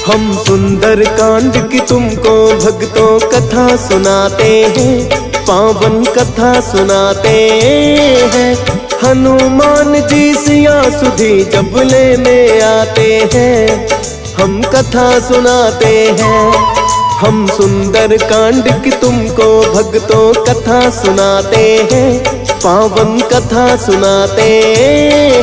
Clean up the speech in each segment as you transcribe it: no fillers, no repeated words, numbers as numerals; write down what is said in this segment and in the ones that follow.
हम सुंदर कांड की तुमको भक्तों कथा सुनाते हैं, पावन कथा सुनाते हैं। हनुमान जी सिया सुधी जब लेने आते हैं, हम कथा सुनाते हैं। हम सुंदर कांड की तुमको भक्तों कथा सुनाते हैं, पावन कथा सुनाते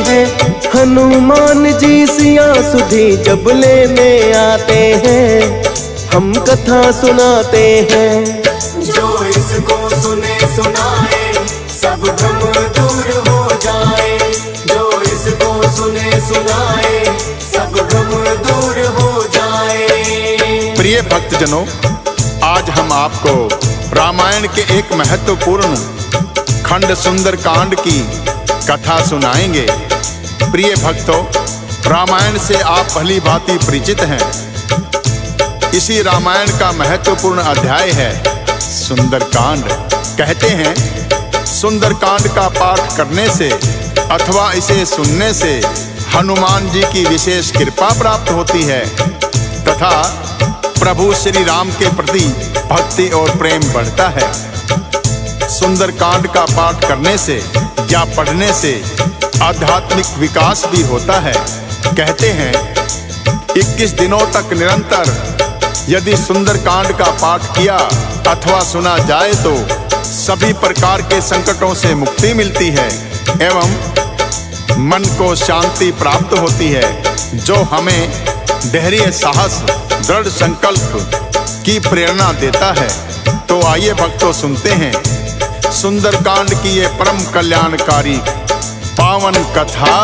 हैं। हनुमान जी सिया सुधी जब लेने आते हैं, हम कथा सुनाते हैं। जो इसको सुने सुनाए सब भ्रम दूर हो जाए, जो इसको सुने सुनाए सब भ्रम दूर हो जाए। प्रिय भक्तजनों, आज हम आपको रामायण के एक महत्वपूर्ण खंड सुंदर कांड की कथा सुनाएंगे। प्रिय भक्तों, रामायण से आप भली भांति परिचित हैं। इसी रामायण का महत्वपूर्ण अध्याय है सुंदरकांड। कहते हैं सुंदरकांड का पाठ करने से अथवा इसे सुनने से हनुमान जी की विशेष कृपा प्राप्त होती है तथा प्रभु श्री राम के प्रति भक्ति और प्रेम बढ़ता है। सुंदरकांड का पाठ करने से या पढ़ने से आध्यात्मिक विकास भी होता है। कहते हैं 21 दिनों तक निरंतर यदि सुंदरकांड का पाठ किया अथवा सुना जाए तो सभी प्रकार के संकटों से मुक्ति मिलती है एवं मन को शांति प्राप्त होती है, जो हमें धैर्य, साहस, दृढ़ संकल्प की प्रेरणा देता है। तो आइए भक्तों सुनते हैं सुंदरकांड की ये परम कल्याणकारी पावन कथा।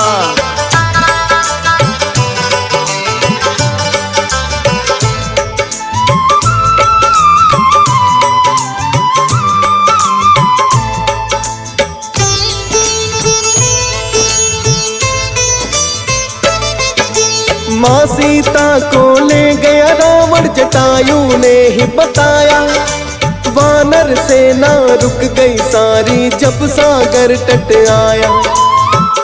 माँ सीता को ले गया रावण, जटायु ने ही बताया। वानर सेना रुक गई सारी जब सागर तट आया।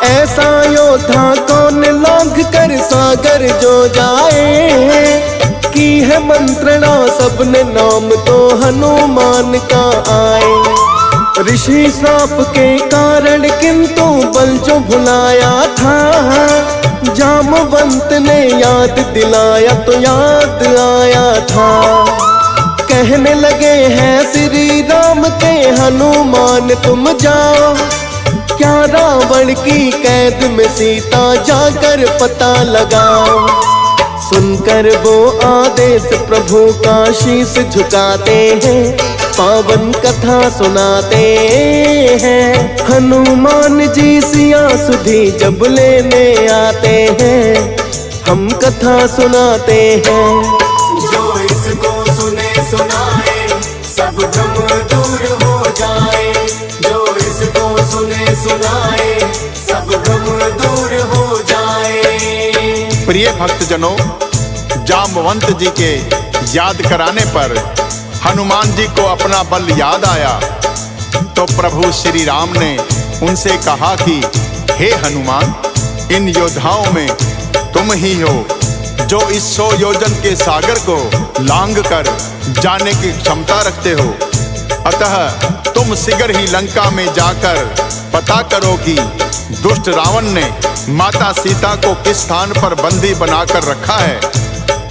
ऐसा योद्धा कौन लांघ कर सागर जो जाए, की है मंत्रणा सबने नाम तो हनुमान का आए। ऋषि श्राप के कारण किंतु बल जो भुलाया था, जामवंत ने याद दिलाया तो याद आया था। कहने लगे हैं श्री राम के हनुमान तुम जाओ, क्या रावण की कैद में सीता जाकर पता लगाओ। सुनकर वो आदेश प्रभु का शीश झुकाते हैं, पावन कथा सुनाते हैं। हनुमान जी सिया सुधी जब लेने आते हैं, हम कथा सुनाते हैं। जो इसको सुने सुनाए सब भ्रम दूर हो जाए, जो इसको सुने सुनाए सब भ्रम दूर हो जाए। प्रिय भक्तजनों, जामवंत जी के याद कराने पर हनुमान जी को अपना बल याद आया तो प्रभु श्री राम ने उनसे कहा कि हे हनुमान, इन योद्धाओं में तुम ही हो जो इस 100 योजन के सागर को लांघ कर जाने की क्षमता रखते हो। अतः तुम शीघ्र ही लंका में जाकर पता करो कि दुष्ट रावण ने माता सीता को किस स्थान पर बंदी बनाकर रखा है।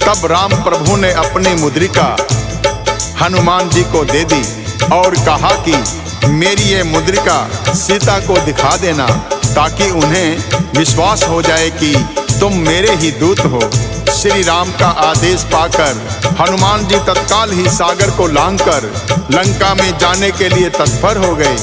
तब राम प्रभु ने अपनी मुद्रिका हनुमान जी को दे दी और कहा कि मेरी ये मुद्रिका सीता को दिखा देना, ताकि उन्हें विश्वास हो जाए कि तुम मेरे ही दूत हो। श्री राम का आदेश पाकर हनुमान जी तत्काल ही सागर को लांघकर लंका में जाने के लिए तत्पर हो गए।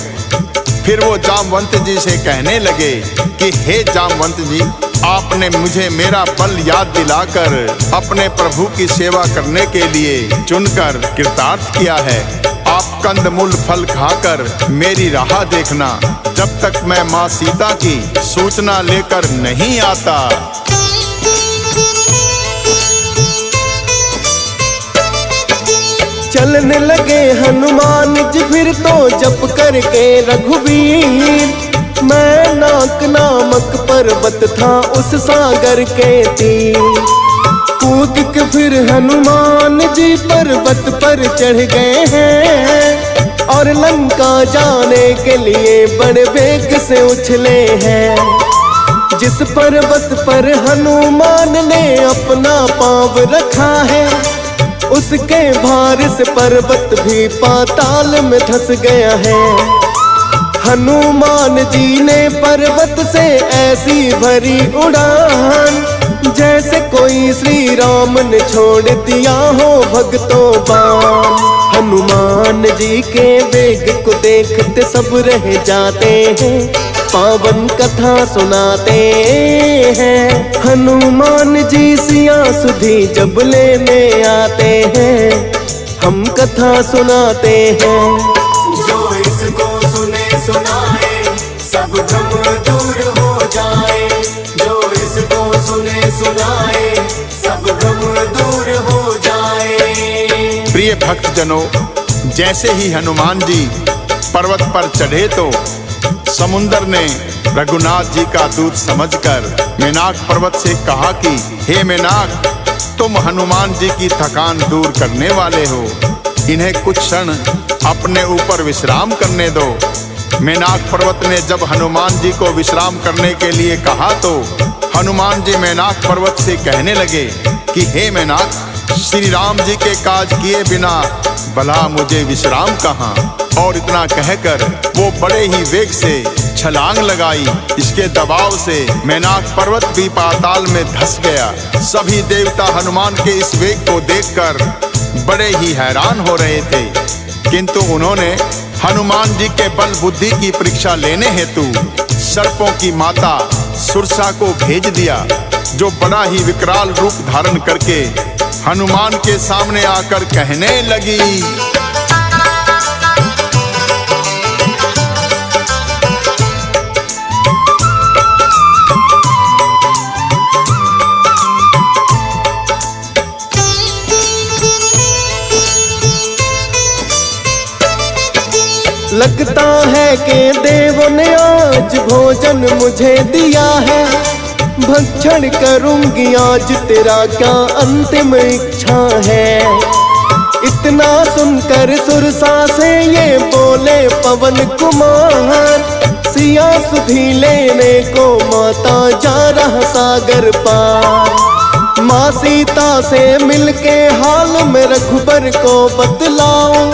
फिर वो जामवंत जी से कहने लगे कि हे जामवंत जी, आपने मुझे मेरा बल याद दिलाकर अपने प्रभु की सेवा करने के लिए चुनकर कृतार्थ किया है। आप कंदमूल फल खाकर मेरी राह देखना, जब तक मैं माँ सीता की सूचना लेकर नहीं आता। चलने लगे हनुमान जी फिर तो जप करके रघुवीर। मैं नाक नामक पर्वत था उस सागर के तीर। कूद के फिर हनुमान जी पर्वत पर चढ़ गए हैं और लंका जाने के लिए बड़े वेग से उछले हैं। जिस पर्वत पर हनुमान ने अपना पाँव रखा है, उसके भार से पर्वत भी पाताल में धंस गया है। हनुमान जी ने पर्वत से ऐसी भरी उड़ान, जैसे कोई श्री राम ने छोड़ दिया हो भक्तों बाण। हनुमान जी के वेग को देखते सब रह जाते हैं, पावन कथा सुनाते हैं। हनुमान जी सिया सुधी जब लेने आते हैं, हम कथा सुनाते हैं। जो इसको सुने सुनाए सब भ्रम दूर हो जाए। जो इसको सुने सुनाए सब भ्रम दूर हो जाए। प्रिय भक्तजनों, जैसे ही हनुमान जी पर्वत पर चढ़े तो समुंदर ने रघुनाथ जी का दूत समझकर मेनाक पर्वत से कहा कि हे मेनाक, तुम हनुमान जी की थकान दूर करने वाले हो, इन्हें कुछ क्षण अपने ऊपर विश्राम करने दो। मेनाक पर्वत ने जब हनुमान जी को विश्राम करने के लिए कहा तो हनुमान जी मेनाक पर्वत से कहने लगे कि हे मेनाक, श्री राम जी के काज किए बिना भला मुझे विश्राम कहाँ। और इतना कहकर वो बड़े ही वेग से छलांग लगाई। इसके दबाव से मेनाक पर्वत भी पाताल में धंस गया। सभी देवता हनुमान के इस वेग को देखकर बड़े ही हैरान हो रहे थे, किंतु उन्होंने हनुमान जी के बल बुद्धि की परीक्षा लेने हेतु सर्पों की माता सुरसा को भेज दिया, जो बड़ा ही विकराल रूप धारण करके हनुमान के सामने आकर कहने लगी। लगता है कि देवों ने आज भोजन मुझे दिया है, भक्षण करूंगी आज तेरा क्या अंतिम इच्छा है। इतना सुनकर सुरसा से ये बोले पवन कुमार, सिया सुधी लेने को माता जा रहा सागर पार। माँ सीता से मिलके हाल में रघुबर को बतलाओ,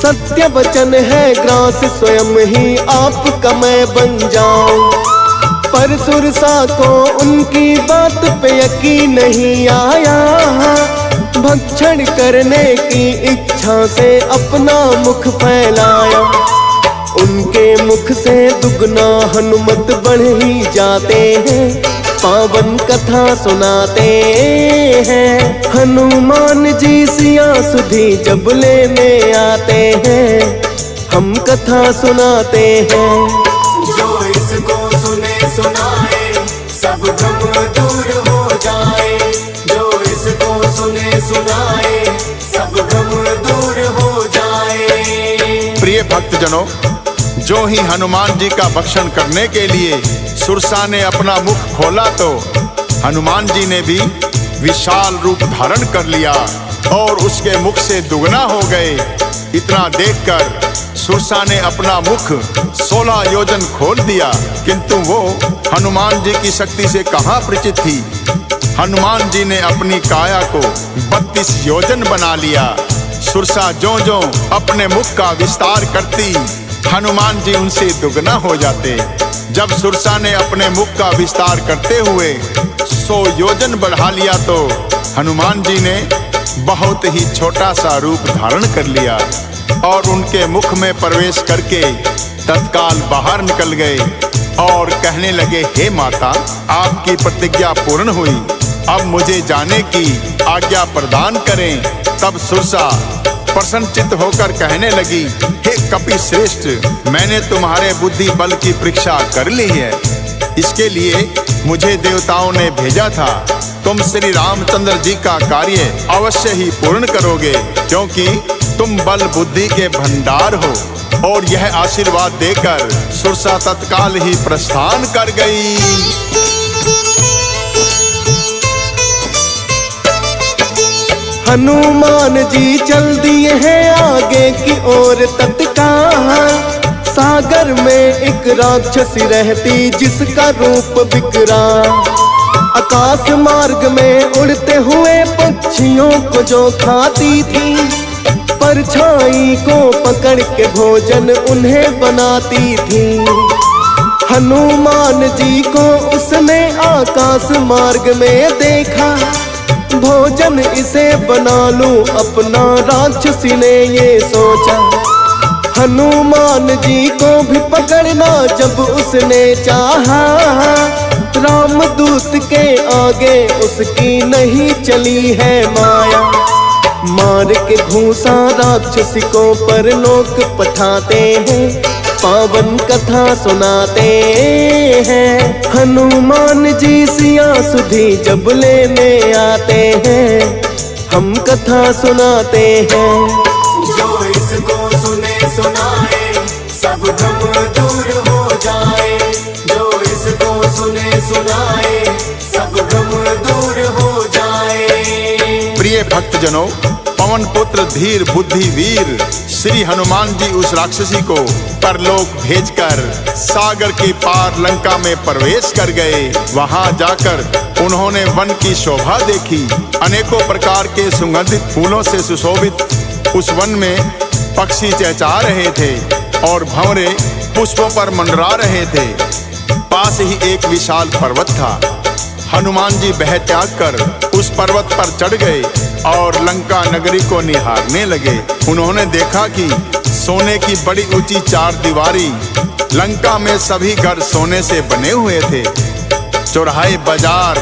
सत्य वचन है ग्रास स्वयं ही आपका मैं बन जाऊं। पर सुरसा को उनकी बात पे यकीन नहीं आया, भक्षण करने की इच्छा से अपना मुख फैलाया। उनके मुख से दुगना हनुमत बढ़ ही जाते हैं, पावन कथा सुनाते हैं। हनुमान जी सिया सुधी जब लेने आते हैं, हम कथा सुनाते हैं। जो इसको सुने सुनाए सब भ्रम दूर हो जाए। जो इसको सुने सुनाए सब भ्रम दूर हो जाए। प्रिय भक्तजनों, जो ही हनुमान जी का भक्षण करने के लिए सुरसा ने अपना मुख खोला तो हनुमान जी ने भी विशाल रूप धारण कर लिया और उसके मुख से दुगना हो गए। इतना देखकर सुरसा ने अपना मुख 16 योजन खोल दिया, किंतु वो हनुमान जी की शक्ति से कहाँ परिचित थी। हनुमान जी ने अपनी काया को 32 योजन बना लिया। सुरसा ज्यों-ज्यों अपने मुख का विस्तार करती, हनुमान जी उनसे दुगना हो जाते। जब सुरसा ने अपने मुख का विस्तार करते हुए 100 योजन बढ़ा लिया तो हनुमान जी ने बहुत ही छोटा सा रूप धारण कर लिया और उनके मुख में प्रवेश करके तत्काल बाहर निकल गए और कहने लगे, हे माता, आपकी प्रतिज्ञा पूर्ण हुई, अब मुझे जाने की आज्ञा प्रदान करें। तब सुरसा प्रसन्नचित्त होकर कहने लगी, हे कपि श्रेष्ठ, मैंने तुम्हारे बुद्धि बल की परीक्षा कर ली है। इसके लिए मुझे देवताओं ने भेजा था। तुम श्री रामचंद्र जी का कार्य अवश्य ही पूर्ण करोगे, क्योंकि तुम बल बुद्धि के भंडार हो। और यह आशीर्वाद देकर सुरसा तत्काल ही प्रस्थान कर गई। हनुमान जी चल दिए हैं आगे की ओर तत्काल। सागर में एक राक्षसी रहती जिसका रूप विकराल। आकाश मार्ग में उड़ते हुए पक्षियों को जो खाती थी, परछाई को पकड़ के भोजन उन्हें बनाती थी। हनुमान जी को उसने आकाश मार्ग में देखा, भोजन इसे बना लूं अपना, राक्षसी ने ये सोचा। हनुमान जी को भी पकड़ना जब उसने चाहा, रामदूत के आगे उसकी नहीं चली है माया। मार के घूंसा राक्षसी को परलोक पठाते हैं, पावन कथा सुनाते हैं। हनुमान जी सिया सुधी जब लेने आते हैं, हम कथा सुनाते हैं। जो इसको सुने सुनाए सब भ्रम दूर हो जाए। जो इसको सुने सुनाए सब भ्रम दूर हो जाए। प्रिय भक्तजनों, पवन पुत्र धीर बुद्धि वीर श्री हनुमान जी उस राक्षसी को परलोक भेजकर सागर के पार लंका में प्रवेश कर गए। वहां जाकर उन्होंने वन की शोभा देखी। अनेकों प्रकार के सुगंधित फूलों से सुशोभित उस वन में पक्षी चहचहा रहे थे और भंवरे पुष्पों पर मंडरा रहे थे। पास ही एक विशाल पर्वत था। हनुमान जी बह त्याग कर उस पर्वत पर चढ़ गए और लंका नगरी को निहारने लगे। उन्होंने देखा कि सोने की बड़ी ऊंची चार दीवारी लंका में सभी घर सोने से बने हुए थे। चौराहे, बाजार,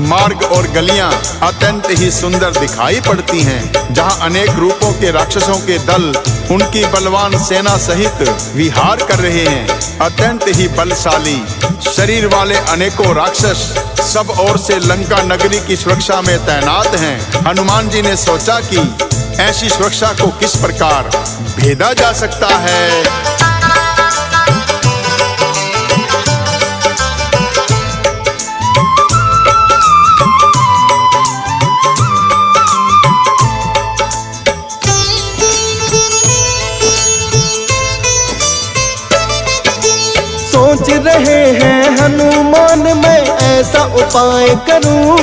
मार्ग और गलियां अत्यंत ही सुंदर दिखाई पड़ती हैं, जहां अनेक रूपों के राक्षसों के दल उनकी बलवान सेना सहित विहार कर रहे हैं। अत्यंत ही बलशाली शरीर वाले अनेकों राक्षस सब ओर से लंका नगरी की सुरक्षा में तैनात हैं। हनुमान जी ने सोचा कि ऐसी सुरक्षा को किस प्रकार भेदा जा सकता है। सोच रहे हैं हनुमान मैं ऐसा उपाय करूं,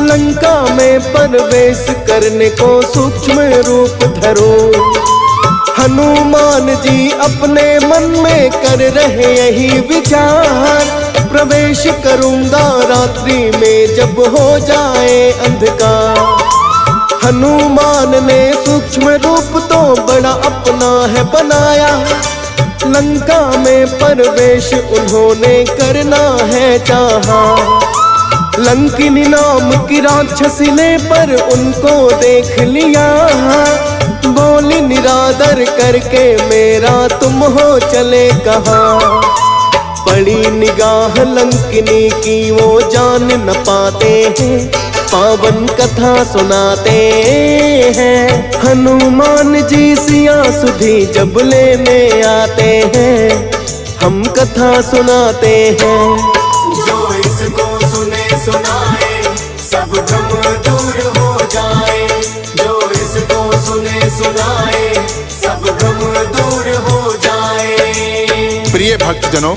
लंका में प्रवेश करने को सूक्ष्म रूप धरूं। हनुमान जी अपने मन में कर रहे यही विचार, प्रवेश करूंगा रात्रि में जब हो जाए अंधकार। हनुमान ने सूक्ष्म रूप तो बड़ा अपना है बनाया, लंका में प्रवेश उन्होंने करना है चाहा। लंकिनी नाम की राक्षसी ने पर उनको देख लिया, बोली निरादर करके मेरा तुम हो चले कहाँ। पड़ी निगाह लंकिनी की वो जान न पाते हैं, पावन कथा सुनाते हैं। हनुमान जी सिया सुधी जब लेने आते हैं, हम कथा सुनाते हैं। जो इसको सुने सुनाए सब भ्रम दूर हो जाए। जो इसको सुने सुनाए सब भ्रम दूर हो जाए। प्रिय भक्तजनों,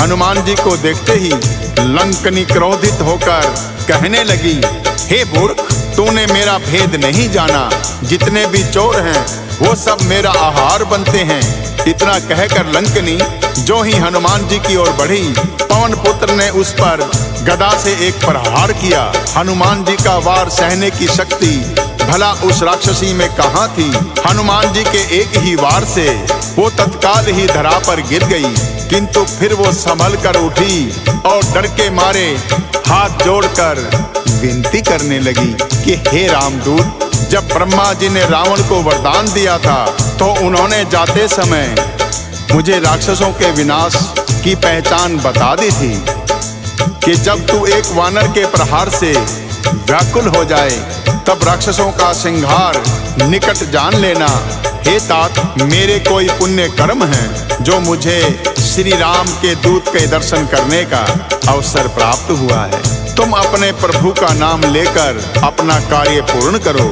हनुमान जी को देखते ही लंकनी क्रोधित होकर कहने लगी, हे मूर्ख, तूने मेरा भेद नहीं जाना। जितने भी चोर हैं वो सब मेरा आहार बनते हैं। इतना कहकर लंकनी जो ही हनुमान जी की ओर बढ़ी, पवन पुत्र ने उस पर गदा से एक प्रहार किया। हनुमान जी का वार सहने की शक्ति भला उस राक्षसी में कहाँ थी। हनुमान जी के एक ही वार से वो तत्काल ही धरा पर गिर गई, किंतु फिर वो संभल कर उठी और डर के मारे हाथ जोड़कर विनती करने लगी कि हे रामदूत, जब ब्रह्मा जी ने रावण को वरदान दिया था तो उन्होंने जाते समय मुझे राक्षसों के विनाश की पहचान बता दी थी कि जब तू एक वानर के प्रहार से व्याकुल हो जाए तब राक्षसों का संहार निकट जान लेना। हे तात, मेरे कोई पुण्य कर्म हैं जो मुझे श्री राम के दूत के दर्शन करने का अवसर प्राप्त हुआ है। तुम अपने प्रभु का नाम लेकर अपना कार्य पूर्ण करो।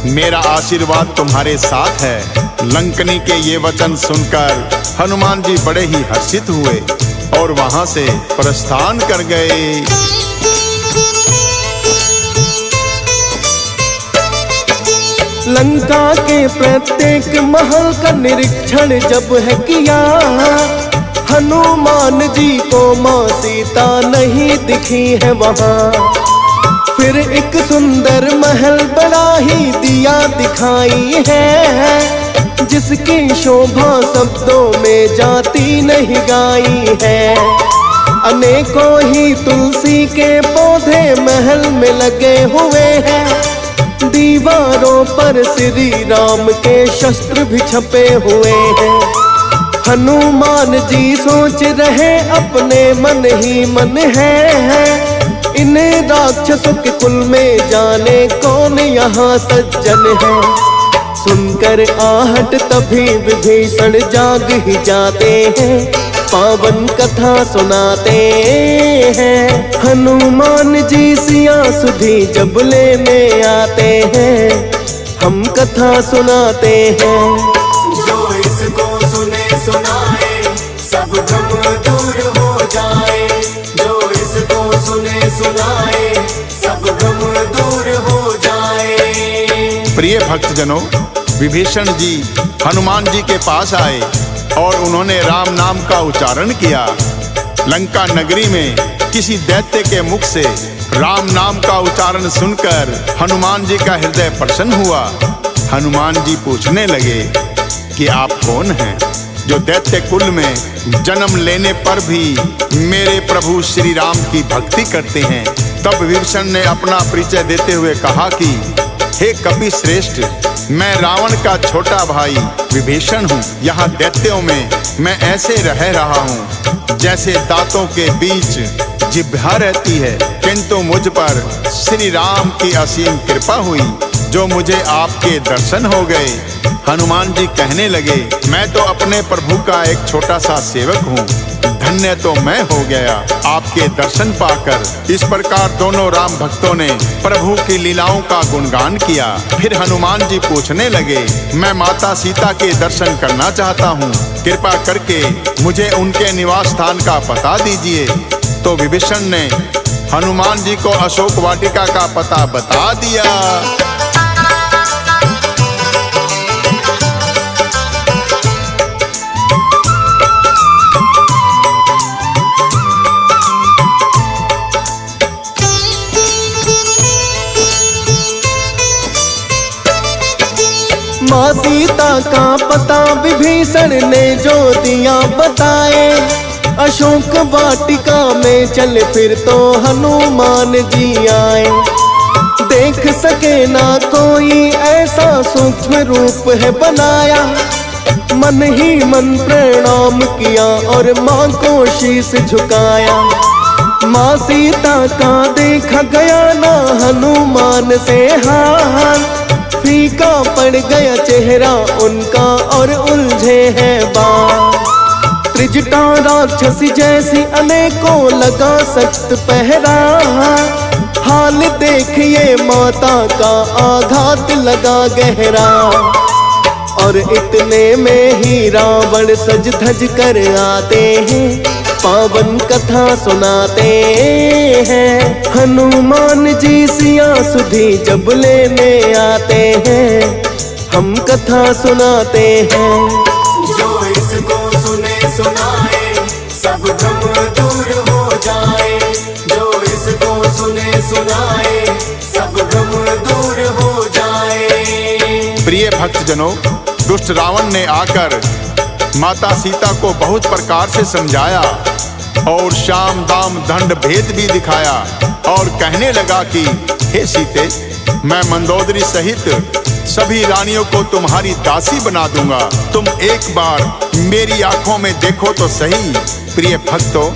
मेरा आशीर्वाद तुम्हारे साथ है। लंकनी के ये वचन सुनकर हनुमान जी बड़े ही हर्षित हुए और वहां से प्रस्थान कर गए। लंका के प्रत्येक महल का निरीक्षण जब है किया, हनुमान जी को माँ सीता नहीं दिखी है वहाँ। फिर एक सुंदर महल बड़ा ही दिया दिखाई है, जिसकी शोभा शब्दों में जाती नहीं गाई है। अनेकों ही तुलसी के पौधे महल में लगे हुए हैं, दीवारों पर श्री राम के शस्त्र भी छपे हुए हैं। हनुमान जी सोच रहे अपने मन ही मन है, इन राक्षसों के कुल में जाने कौन यहाँ सज्जन है। सुनकर आहट तभी विभीषण जाग ही जाते हैं, पावन कथा सुनाते हैं। हनुमान जी सिया सुधी जब लेने आते हैं, हम कथा सुनाते हैं। जो इसको सुने सुनाए सब भ्रम दूर हो जाए, जो इसको सुने सुनाए सब भ्रम दूर हो जाए। प्रिय भक्तजनों, विभीषण जी हनुमान जी के पास आए और उन्होंने राम नाम का उच्चारण किया। लंका नगरी में किसी दैत्य के मुख से राम नाम का उच्चारण सुनकर हनुमान जी का हृदय प्रसन्न हुआ। हनुमान जी पूछने लगे कि आप कौन हैं, जो दैत्य कुल में जन्म लेने पर भी मेरे प्रभु श्री राम की भक्ति करते हैं। तब विभीषण ने अपना परिचय देते हुए कहा कि हे कपि श्रेष्ठ, मैं रावण का छोटा भाई विभीषण हूँ। यहाँ दैत्यों में मैं ऐसे रह रहा हूँ जैसे दांतों के बीच जिह्वा रहती है, किंतु मुझ पर श्री राम की असीम कृपा हुई, जो मुझे आपके दर्शन हो गए। हनुमान जी कहने लगे, मैं तो अपने प्रभु का एक छोटा सा सेवक हूँ, धन्य तो मैं हो गया आपके दर्शन पाकर। इस प्रकार दोनों राम भक्तों ने प्रभु की लीलाओं का गुणगान किया। फिर हनुमान जी पूछने लगे, मैं माता सीता के दर्शन करना चाहता हूँ, कृपा करके मुझे उनके निवास स्थान का पता दीजिए। तो विभीषण ने हनुमान जी को अशोक वाटिका का पता बता दिया। माँ सीता का पता विभीषण ने जो दिया बताए, अशोक वाटिका में चल फिर तो हनुमान जी आए। देख सके ना कोई ऐसा सूक्ष्म रूप है बनाया, मन ही मन प्रणाम किया और माँ को शीश झुकाया। माँ सीता का देखा गया ना हनुमान से हाल, फीका पड़ गया चेहरा उनका और उलझे हैं बाल। त्रिजटा राक्षसी जैसी अनेकों लगा सख्त पहरा, हाल देखिए माता का आघात लगा गहरा। और इतने में ही रावण सज धज कर आते हैं, पावन कथा सुनाते हैं। हनुमान जी सिया सुधी जब लेने आते हैं, हम कथा सुनाते हैं। जो इसको सुने सुनाए सब भ्रम दूर हो जाए, जो इसको सुने सुनाए सब भ्रम दूर हो जाए। प्रिय भक्तजनों, दुष्ट रावण ने आकर माता सीता को बहुत प्रकार से समझाया और शाम दाम दंड भेद भी दिखाया और कहने लगा कि हे सीते, मैं मंदोदरी सहित सभी रानियों को तुम्हारी दासी बना दूंगा, तुम एक बार मेरी आंखों में देखो तो सही। प्रिय भक्तों,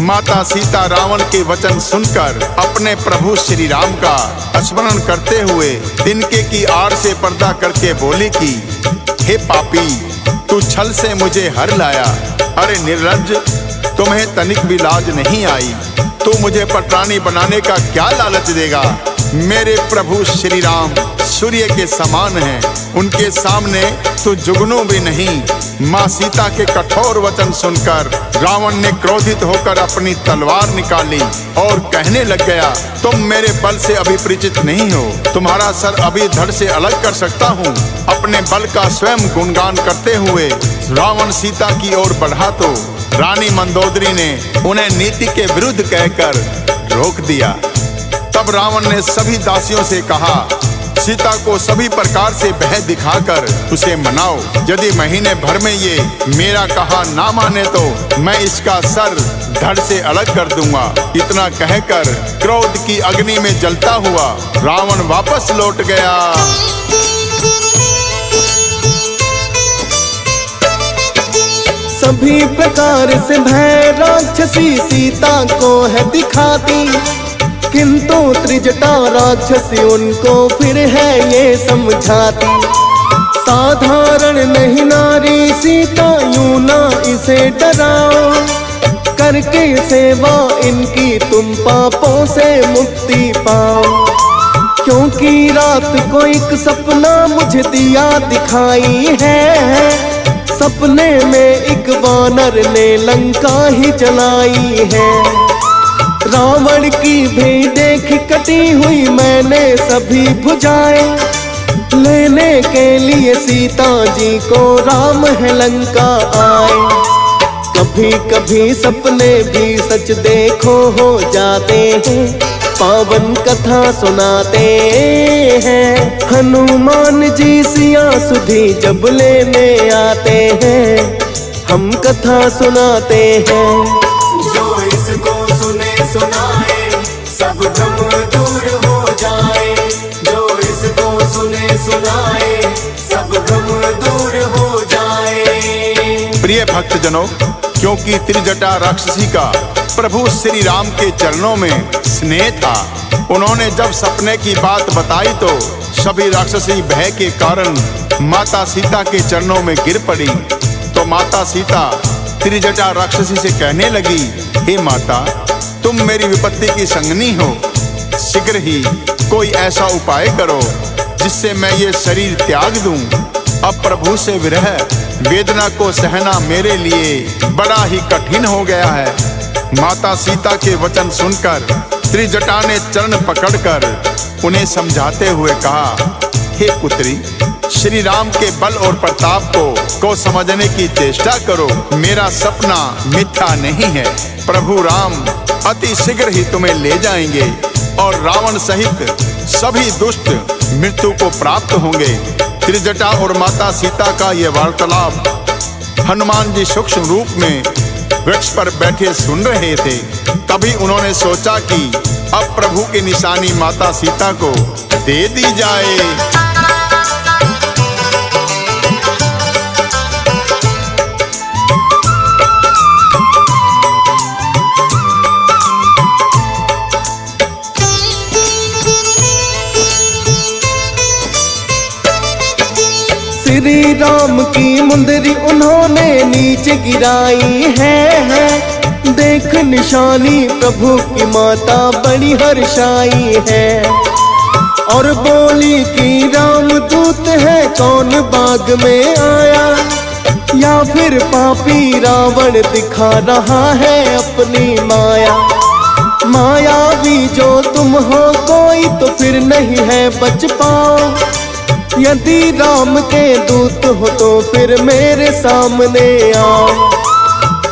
माता सीता रावण के वचन सुनकर अपने प्रभु श्री राम का स्मरण करते हुए तिनके की आड़ से पर्दा करके बोली कि हे पापी, तू छल से मुझे हर लाया। अरे निर्लज्ज, तुम्हें तनिक भी लाज नहीं आई। तू मुझे पटरानी बनाने का क्या लालच देगा? मेरे प्रभु श्री राम सूर्य के समान हैं, उनके सामने तू जुगनू भी नहीं। माँ सीता के कठोर वचन सुनकर रावण ने क्रोधित होकर अपनी तलवार निकाली और कहने लग गया, तुम मेरे बल से अभी परिचित नहीं हो, तुम्हारा सर अभी धड़ से अलग कर सकता हूँ। अपने बल का स्वयं गुणगान करते हुए रावण सीता की ओर बढ़ा तो रानी मंदोदरी ने उन्हें नीति के विरुद्ध कहकर रोक दिया। तब रावण ने सभी दासियों से कहा, सीता को सभी प्रकार से भय दिखाकर उसे मनाओ। यदि महीने भर में ये मेरा कहा ना माने तो मैं इसका सर धड़ से अलग कर दूंगा। इतना कहकर क्रोध की अग्नि में जलता हुआ रावण वापस लौट गया। सभी प्रकार से भय राक्षसी सीता को है दिखाती, किंतु त्रिजटा राक्षसी उनको फिर है ये समझाती। साधारण नहीं नारी सीता, यूं ना इसे डराओ, करके सेवा इनकी तुम पापों से मुक्ति पाओ। क्योंकि रात को एक सपना मुझे दिया दिखाई है, सपने में एक वानर ने लंका ही जलाई है। रावण की भी देख कटी हुई मैंने सभी भुजाएं, लेने के लिए सीता जी को राम है लंका आए। कभी कभी सपने भी सच देखो हो जाते हैं, पावन कथा सुनाते हैं। हनुमान जी सिया सुधी जब लेने आते हैं, हम कथा सुनाते हैं। जो इसको सुने सुनाए सब भ्रम दूर हो जाए, जो इसको सुने सुनाए सब भ्रम दूर हो जाए। प्रिय भक्तजनों, क्योंकि त्रिजटा राक्षसी का प्रभु श्री राम के चरणों में स्नेह था, उन्होंने जब सपने की बात बताई तो सभी राक्षसी भय के कारण माता सीता के चरणों में गिर पड़ी। तो माता सीता त्रिजटा राक्षसी से कहने लगी, हे माता, तुम मेरी विपत्ति की संगनी हो, शीघ्र ही कोई ऐसा उपाय करो जिससे मैं ये शरीर त्याग दूं। अब प्रभु से विरह वेदना को सहना मेरे लिए बड़ा ही कठिन हो गया है। माता सीता के वचन सुनकर त्रिजटा ने चरण पकड़कर उन्हें समझाते हुए कहा, हे पुत्री, श्री राम के बल और प्रताप को समझने की चेष्टा करो। मेरा सपना मिथ्या नहीं है। प्रभु राम अति शीघ्र ही तुम्हें ले जाएंगे और रावण सहित सभी दुष्ट मृत्यु को प्राप्त होंगे। त्रिजटा और माता सीता का ये वार्तालाप हनुमान जी सूक्ष्म रूप में वृक्ष पर बैठे सुन रहे थे। तभी उन्होंने सोचा कि अब प्रभु की निशानी माता सीता को दे दी जाए। श्री राम की मुंदरी उन्होंने नीचे गिराई है, देख निशानी प्रभु की माता बड़ी हर्षाई है। और बोली कि राम दूत है, कौन बाग में आया, या फिर पापी रावण दिखा रहा है अपनी माया। मायावी जो तुम हो कोई तो फिर नहीं है बच पाओ, यदि राम के दूत हो तो फिर मेरे सामने आओ।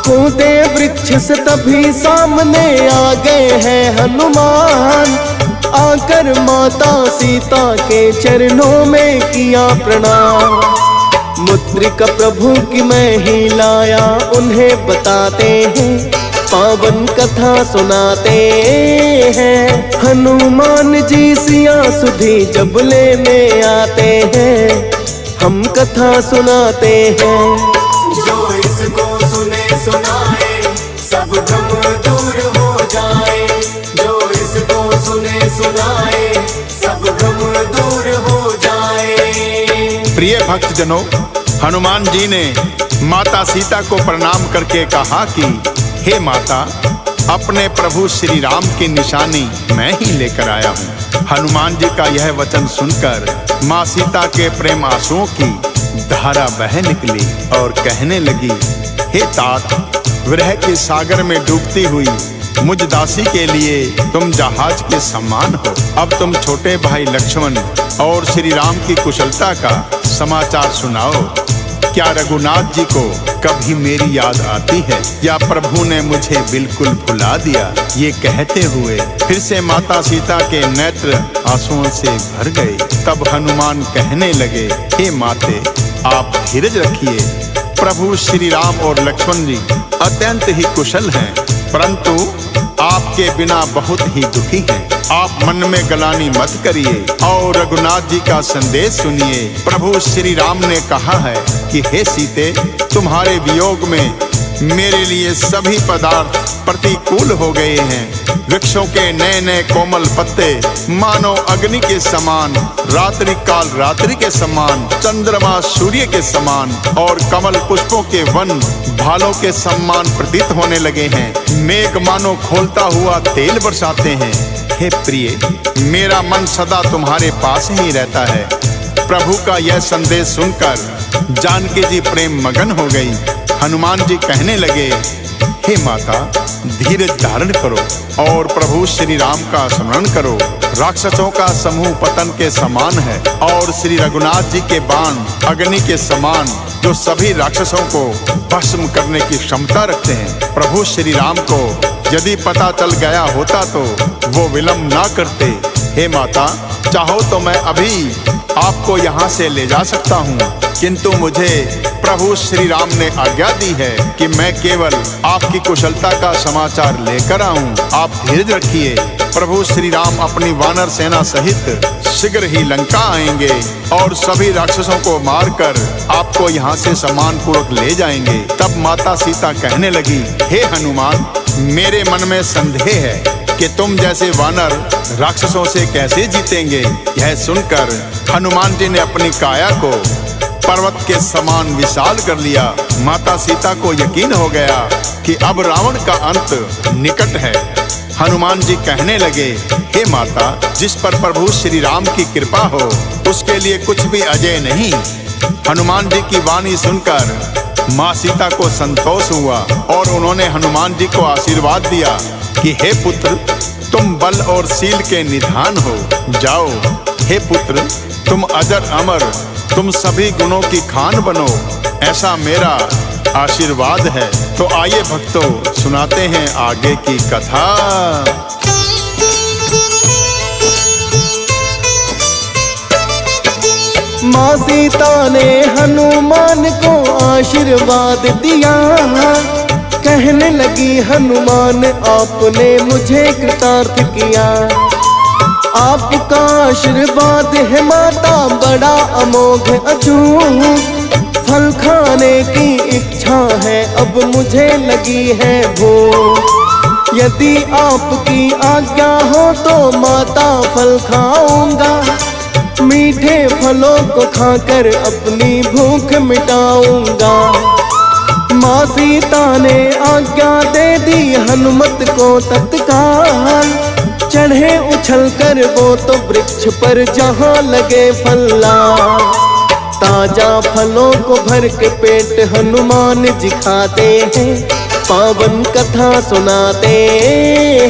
कूदे वृक्ष से तभी सामने आ गए हैं हनुमान, आकर माता सीता के चरणों में किया प्रणाम। मुद्रिका प्रभु की मैं ही लाया, उन्हें बताते हैं, पावन कथा सुनाते हैं। हनुमान जी सिया सुधी जब लेने आते हैं, हम कथा सुनाते हैं। जो इसको सुने सुनाए सब भ्रम दूर हो जाए, जो इसको सुने सुनाए सब भ्रम दूर हो जाए। प्रिय भक्तजनों, हनुमान जी ने माता सीता को प्रणाम करके कहा कि हे माता, अपने प्रभु श्री राम की निशानी मैं ही लेकर आया हूँ। हनुमान जी का यह वचन सुनकर माँ सीता के प्रेम आंसुओं की धारा बह निकली और कहने लगी, हे तात, विरह के सागर में डूबती हुई मुझ दासी के लिए तुम जहाज के समान हो। अब तुम छोटे भाई लक्ष्मण और श्री राम की कुशलता का समाचार सुनाओ। क्या रघुनाथ जी को कभी मेरी याद आती है या प्रभु ने मुझे बिल्कुल भुला दिया? ये कहते हुए फिर से माता सीता के नेत्र आंसुओं से भर गए। तब हनुमान कहने लगे, हे माते, आप धीरज रखिए। प्रभु श्री राम और लक्ष्मण जी अत्यंत ही कुशल हैं, परंतु आपके बिना बहुत ही दुखी हैं। आप मन में गलानी मत करिए और रघुनाथ जी का संदेश सुनिए। प्रभु श्री राम ने कहा है कि हे सीते, तुम्हारे वियोग में मेरे लिए सभी पदार्थ प्रतिकूल हो गए हैं। वृक्षों के नए नए कोमल पत्ते मानो अग्नि के समान, रात्रि काल रात्रि के समान, चंद्रमा सूर्य के समान और कमल पुष्पों के वन भालों के समान प्रतीत होने लगे हैं। मेघ मानो खोलता हुआ तेल बरसाते हैं। हे प्रिय, मेरा मन सदा तुम्हारे पास ही रहता है। प्रभु का यह संदेश सुनकर जानकी जी प्रेम मगन हो गई। हनुमान जी कहने लगे, हे माता, धीरज धारण करो और प्रभु श्री राम का स्मरण करो। राक्षसों का समूह पतन के समान है और श्री रघुनाथ जी के बाण अग्नि के समान, जो सभी राक्षसों को भस्म करने की क्षमता रखते हैं। प्रभु श्री राम को यदि पता चल गया होता तो वो विलंब ना करते। हे माता, चाहो तो मैं अभी आपको यहाँ से ले जा सकता हूँ, किंतु मुझे प्रभु श्री राम ने आज्ञा दी है कि मैं केवल आपकी कुशलता का समाचार लेकर आऊं। आप धीरज रखिए। प्रभु श्री राम अपनी वानर सेना सहित शीघ्र ही लंका आएंगे और सभी राक्षसों को मारकर आपको यहाँ से सम्मान पूर्वक ले जाएंगे। तब माता सीता कहने लगी, हे हनुमान, मेरे मन में संदेह है कि तुम जैसे वानर राक्षसों से कैसे जीतेंगे। यह सुनकर हनुमान जी ने अपनी काया को पर्वत के समान विशाल कर लिया। माता सीता को यकीन हो गया कि अब रावण का अंत निकट है। हनुमान जी कहने लगे, हे माता, जिस पर प्रभु श्री राम की कृपा हो उसके लिए कुछ भी अजय नहीं। हनुमान जी की वाणी सुनकर माँ सीता को संतोष हुआ और उन्होंने हनुमान जी को आशीर्वाद दिया कि हे पुत्र, तुम बल और शील के निधान हो। जाओ हे पुत्र, तुम अजर अमर, तुम सभी गुणों की खान बनो, ऐसा मेरा आशीर्वाद है। तो आइए भक्तों, सुनाते हैं आगे की कथा। माँ सीता ने हनुमान को आशीर्वाद दिया। कहने लगी, हनुमान, आपने मुझे कृतार्थ किया। आपका आशीर्वाद है माता बड़ा अमोघ अछूत। फल खाने की इच्छा है अब मुझे लगी है भूख। यदि आपकी आज्ञा हो तो माता फल खाऊंगा। मीठे फलों को खाकर अपनी भूख मिटाऊंगा। माँ सीता ने आज्ञा दे दी हनुमत को तत्काल। चढ़े उछल कर वो तो वृक्ष पर जहाँ लगे फल्ला। ताजा फलों को भर के पेट हनुमान जी खाते हैं। पावन कथा सुनाते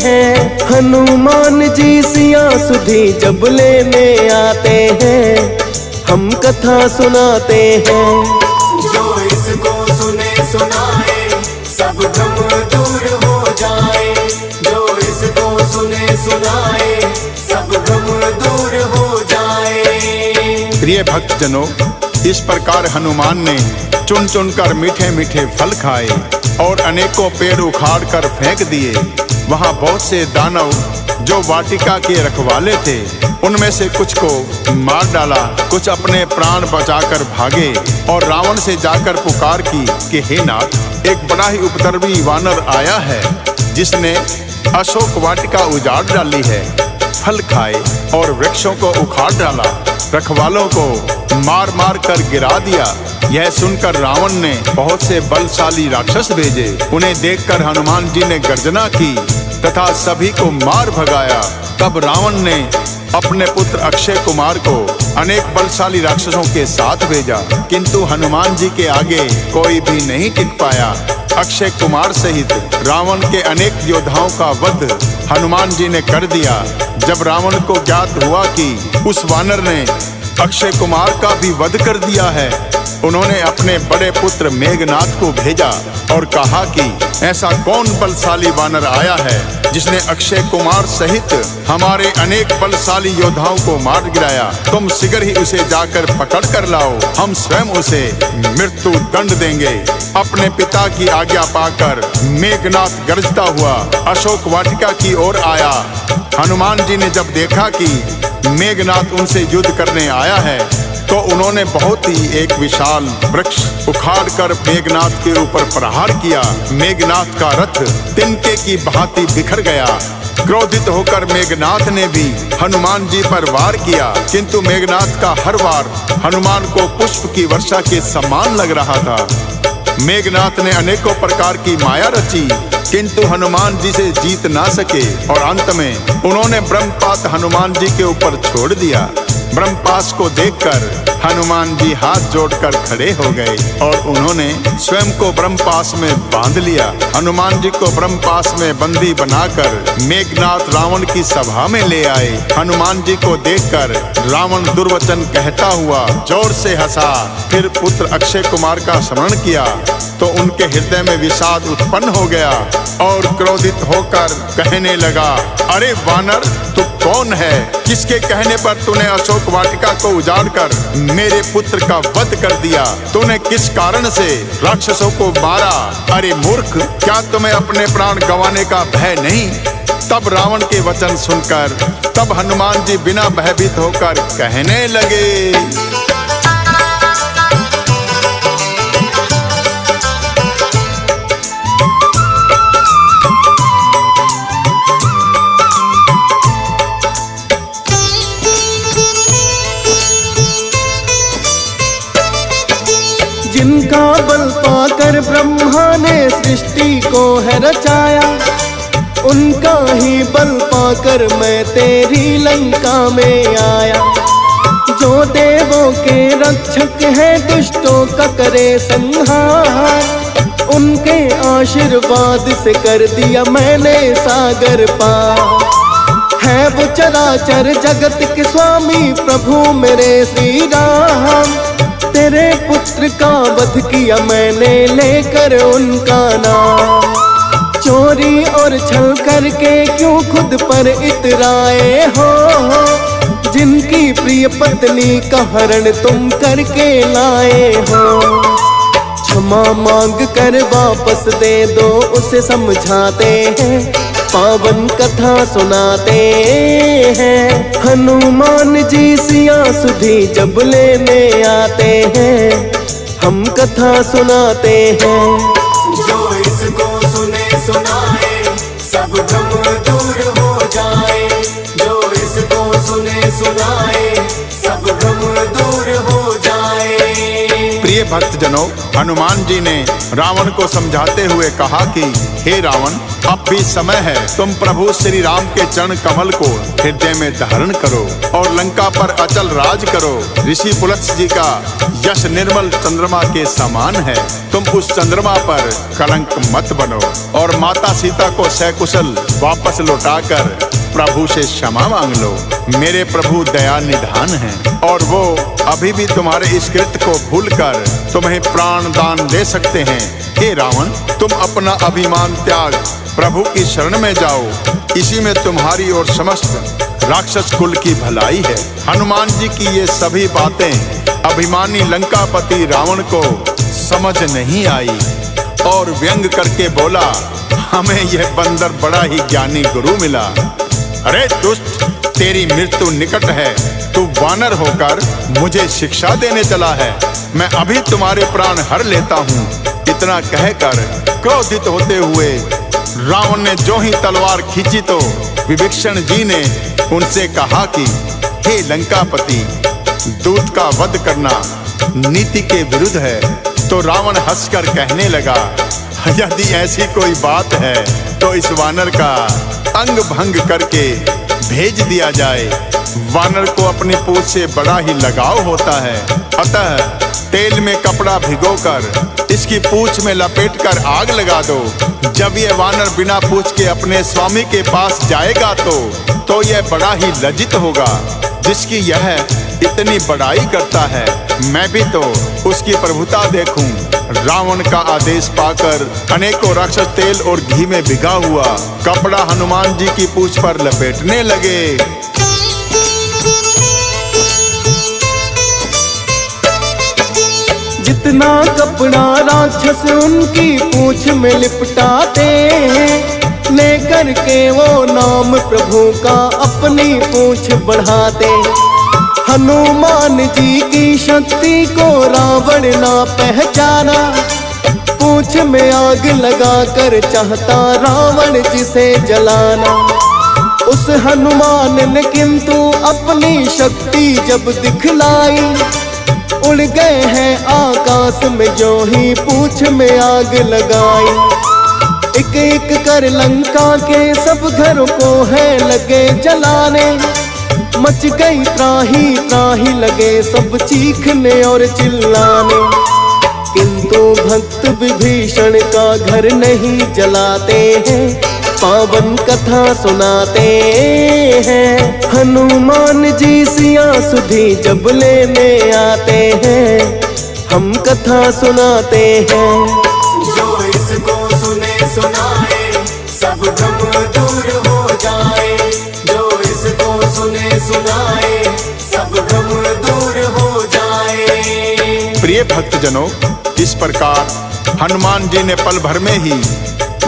हैं। हनुमान जी सिया सुधी जब लेने आते हैं, हम कथा सुनाते हैं। जो इसको सुने सुनाए सब भ्रम दूर हो जाए। जो इसको सुने सुनाए सब भ्रम दूर हो जाए। प्रिय भक्तजनों, इस प्रकार हनुमान ने चुन चुन कर मीठे मीठे फल खाए और अनेकों पेड़ उखाड़ कर फेंक दिए। वहाँ बहुत से दानव जो वाटिका के रखवाले थे, उनमें से कुछ को मार डाला, कुछ अपने प्राण बचाकर भागे और रावण से जाकर पुकार की कि हे नाथ, एक बड़ा ही उपद्रवी वानर आया है जिसने अशोक वाटिका उजाड़ डाली है। फल खाए और वृक्षों को उखाड़ डाला, रखवालों को मार मार कर गिरा दिया। यह सुनकर रावण ने बहुत से बलशाली राक्षस भेजे। उन्हें देखकर हनुमान जी ने गर्जना की तथा सभी को मार भगाया। तब रावण ने अपने पुत्र अक्षय कुमार को अनेक बलशाली राक्षसों के साथ भेजा, किंतु हनुमान जी के आगे कोई भी नहीं टिक पाया। अक्षय कुमार सहित रावण के अनेक योद्धाओं का वध हनुमान जी ने कर दिया। जब रावण को ज्ञात हुआ कि उस वानर ने अक्षय कुमार का भी वध कर दिया है, उन्होंने अपने बड़े पुत्र मेघनाथ को भेजा और कहा कि ऐसा कौन बलशाली वानर आया है जिसने अक्षय कुमार सहित हमारे अनेक बलशाली योद्धाओं को मार गिराया। तुम शीघ्र ही उसे जाकर पकड़ कर लाओ, हम स्वयं उसे मृत्यु दंड देंगे। अपने पिता की आज्ञा पाकर मेघनाथ गरजता हुआ अशोक वाटिका की ओर आया। हनुमान जी ने जब देखा कि मेघनाथ उनसे युद्ध करने आया है, तो उन्होंने बहुत ही एक विशाल वृक्ष उखाड़कर मेघनाथ के ऊपर प्रहार किया। मेघनाथ का रथ तिनके की भांति बिखर गया। क्रोधित होकर मेघनाथ ने भी हनुमान जी पर वार किया, किंतु मेघनाथ का हर वार हनुमान को पुष्प की वर्षा के समान लग रहा था। मेघनाथ ने अनेकों प्रकार की माया रची, किंतु हनुमान जी से जीत ना सके और अंत में उन्होंने ब्रह्मपात हनुमान जी के ऊपर छोड़ दिया। ब्रह्मपास को देखकर हनुमान जी हाथ जोड़कर खड़े हो गए और उन्होंने स्वयं को ब्रह्मपास में बांध लिया। हनुमान जी को ब्रह्मपास में बंदी बनाकर मेघनाथ रावण की सभा में ले आए। हनुमान जी को देखकर रावण दुर्वचन कहता हुआ जोर से हंसा। फिर पुत्र अक्षय कुमार का स्मरण किया तो उनके हृदय में विषाद उत्पन्न हो गया और क्रोधित होकर कहने लगा, अरे वानर, तू कौन है? किसके कहने पर तूने अशोक वाटिका को उजाड़कर मेरे पुत्र का वध कर दिया? तूने किस कारण से राक्षसों को मारा? अरे मूर्ख, क्या तुम्हें अपने प्राण गंवाने का भय नहीं? तब रावण के वचन सुनकर तब हनुमान जी बिना भयभीत होकर कहने लगे, जिनका बल पाकर ब्रह्मा ने सृष्टि को है रचाया, उनका ही बल पाकर मैं तेरी लंका में आया। जो देवों के रक्षक है दुष्टों का करे संहार, उनके आशीर्वाद से कर दिया मैंने सागर पार। है वो चराचर जगत के स्वामी प्रभु मेरे श्री राम, तेरे पुत्र का वध किया मैंने लेकर उनका नाम। चोरी और छल करके क्यों खुद पर इतराए हो, जिनकी प्रिय पत्नी का हरण तुम करके लाए हो। क्षमा मांग कर वापस दे दो, उसे समझाते हैं, पावन कथा सुनाते हैं। हनुमान जी सिया सुधी जब लेने आते हैं, हम कथा सुनाते हैं। जो इसको सुने सुनाए सब भ्रम दूर हो जाए। जो इसको सुने सुनाए सब भ्रम दूर हो जाए। प्रिय भक्तजनों, हनुमान जी ने रावण को समझाते हुए कहा कि हे रावण, अब भी समय है, तुम प्रभु श्री राम के चरण कमल को हृदय में धारण करो और लंका पर अचल राज करो। ऋषि पुलत्स्य जी का यश निर्मल चंद्रमा के समान है, तुम उस चंद्रमा पर कलंक मत बनो और माता सीता को सकुशल वापस लौटाकर प्रभु से क्षमा मांग लो। मेरे प्रभु दया निधान हैं और वो अभी भी तुम्हारे इस कृत्य को भूलकर तुम्हें प्राण दान दे सकते हैं। हे रावण, तुम अपना अभिमान त्याग प्रभु की शरण में जाओ, इसी में तुम्हारी और समस्त राक्षस कुल की भलाई है। हनुमान जी की ये सभी बातें अभिमानी लंकापति रावण को समझ नहीं आई और व्यंग करके बोला, हमें यह बंदर बड़ा ही ज्ञानी गुरु मिला। अरे दुष्ट, तेरी मृत्यु निकट है, तू वानर होकर मुझे शिक्षा देने चला है। मैं अभी तुम्हारे प्राण हर लेता हूँ। इतना कहकर क्रोधित होते हुए रावण ने जो ही तलवार खींची तो विभीषण जी ने उनसे कहा कि हे लंकापति, दूत का वध करना नीति के विरुद्ध है। तो रावण हंसकर कहने लगा, यदि ऐसी कोई बात है तो इस वानर का अंग भंग करके भेज दिया जाए। वानर को अपनी पूंछ से बड़ा ही लगाव होता है, अतः तेल में कपड़ा भिगोकर इसकी पूंछ में लपेटकर आग लगा दो। जब यह वानर बिना पूंछ के अपने स्वामी के पास जाएगा तो यह बड़ा ही लज्जित होगा, जिसकी यह इतनी बड़ाई करता है। मैं भी तो उसकी प्रभुता देखूं। रावण का आदेश पाकर अनेकों राक्षस तेल और घी में भिगा हुआ कपड़ा हनुमान जी की पूंछ पर लपेटने लगे। जितना कपड़ा राक्षस उनकी पूंछ में लिपटाते हैं, लेकर के वो नाम प्रभु का अपनी पूंछ बढ़ाते। हनुमान जी की शक्ति को रावण ना पहचाना, पूंछ में आग लगाकर चाहता रावण जिसे जलाना। उस हनुमान ने किंतु अपनी शक्ति जब दिखलाई, उड़ गए हैं आकाश में जो ही पूंछ में आग लगाई। एक एक कर लंका के सब घरों को है लगे जलाने, मच गई त्राही त्राही लगे सब चीखने और चिल्लाने। किंतु भक्त विभीषण का घर नहीं जलाते हैं, पावन कथा सुनाते हैं। हनुमान जी सिया सुधी जब लेने आते हैं, हम कथा सुनाते हैं। जो इसको सुने सुनाए सब भ्रम दूर हो जाए। जो इसको सुने सुनाए सब भ्रम दूर हो जाए। प्रिय भक्तजनों, इस प्रकार हनुमान जी ने पल भर में ही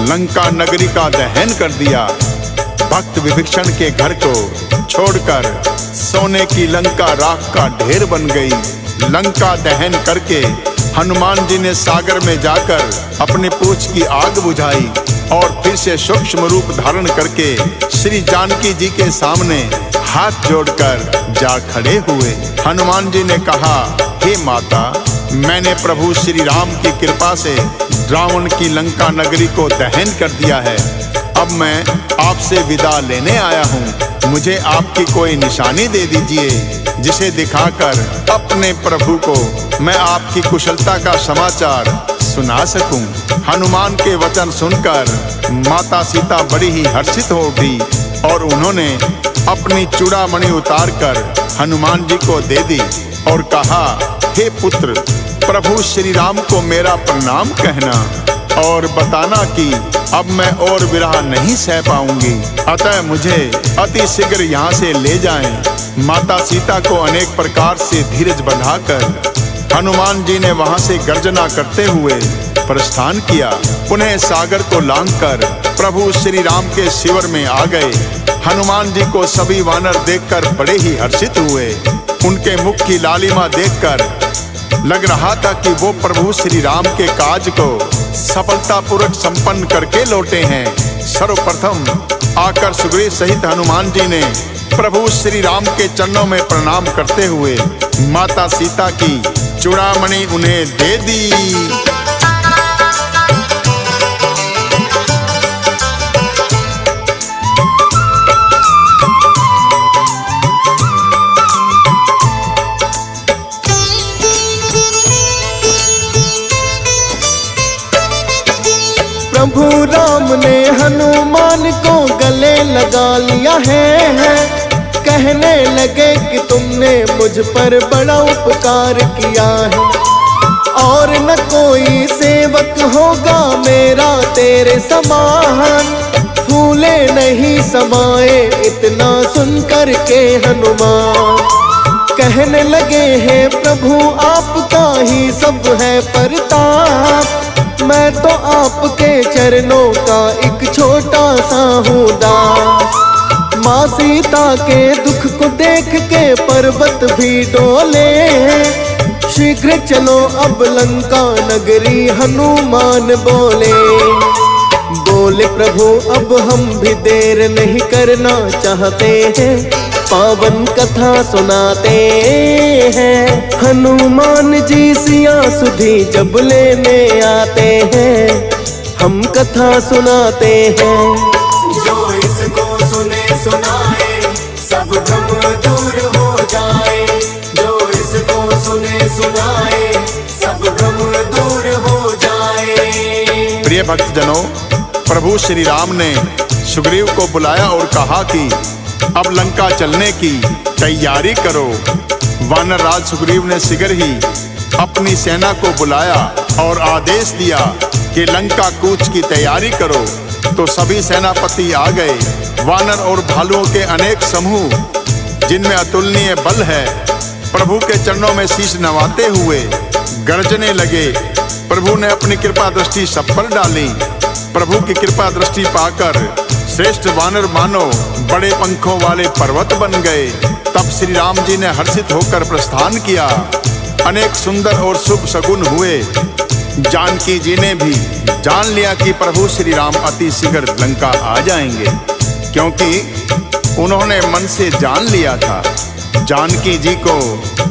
लंका नगरी का दहन कर दिया। भक्त विभीषण के घर को छोड़कर सोने की लंका राख का ढेर बन गई। लंका दहन करके हनुमान जी ने सागर में जाकर अपनी पूंछ की आग बुझाई और फिर से सूक्ष्म रूप धारण करके श्री जानकी जी के सामने हाथ जोड़कर जा खड़े हुए। हनुमान जी ने कहा, हे माता, मैंने प्रभु श्री राम की कृपा से रावण की लंका नगरी को दहन कर दिया है। अब मैं आपसे विदा लेने आया हूँ। मुझे आपकी कोई निशानी दे दीजिए, जिसे दिखाकर अपने प्रभु को मैं आपकी कुशलता का समाचार सुना सकूं। हनुमान के वचन सुनकर माता सीता बड़ी ही हर्षित हो उठी और उन्होंने अपनी चूड़ामणि उतारकर हनुमान जी को दे दी और कहा, हे पुत्र, प्रभु श्री राम को मेरा प्रणाम कहना और बताना कि अब मैं और विरह नहीं सह पाऊंगी, अतः मुझे अति शीघ्र यहाँ से ले जाएं। माता सीता को अनेक प्रकार से धीरज बंधाकर हनुमान जी ने वहां से गर्जना करते हुए प्रस्थान किया। पुनः सागर को लांघकर प्रभु श्री राम के शिविर में आ गए। हनुमान जी को सभी वानर देखकर बड़े ही हर्षित हुए। उनके मुख की लालिमा देखकर लग रहा था कि वो प्रभु श्री राम के काज को सफलतापूर्वक संपन्न करके लौटे हैं। सर्वप्रथम आकर सुग्रीव सहित हनुमान जी ने प्रभु श्री राम के चरणों में प्रणाम करते हुए माता सीता की चूड़ामणि उन्हें दे दी। प्रभु राम ने हनुमान को गले लगा लिया है। कहने लगे कि तुमने मुझ पर बड़ा उपकार किया है और न कोई सेवक होगा मेरा तेरे समान। फूले नहीं समाए इतना सुनकर के हनुमान। कहने लगे हैं प्रभु आपका ही सब है परताप। मैं तो आपके चरणों का एक छोटा सा हूँ दास। माँ सीता के दुख को देख के पर्वत भी डोले। शीघ्र चलो अब लंका नगरी हनुमान बोले। बोले प्रभु अब हम भी देर नहीं करना चाहते हैं। पावन कथा सुनाते हैं। हनुमान जी सिया सुधी जब लेने आते हैं, हम कथा सुनाते हैं। जो इसको सुने सुनाए सब भ्रम दूर हो जाए। जो इसको सुने सुनाए सब भ्रम दूर हो जाए। प्रिय भक्तजनों, प्रभु श्री राम ने सुग्रीव को बुलाया और कहा कि अब लंका चलने की तैयारी करो। वानर राज सुग्रीव ने शीघ्र ही अपनी सेना को बुलाया और आदेश दिया कि लंका कूच की तैयारी करो। तो सभी सेनापति आ गए। वानर और भालुओं के अनेक समूह जिनमें अतुलनीय बल है, प्रभु के चरणों में शीश नवाते हुए गरजने लगे। प्रभु ने अपनी कृपा दृष्टि सब पर डाली। प्रभु की कृपा दृष्टि पाकर श्रेष्ठ वानर मानो बड़े पंखों वाले पर्वत बन गए। तब श्री राम जी ने हर्षित होकर प्रस्थान किया। अनेक सुंदर और शुभ शगुन हुए। जानकी जी ने भी जान लिया कि प्रभु श्री राम अति शीघ्र लंका आ जाएंगे, क्योंकि उन्होंने मन से जान लिया था। जानकी जी को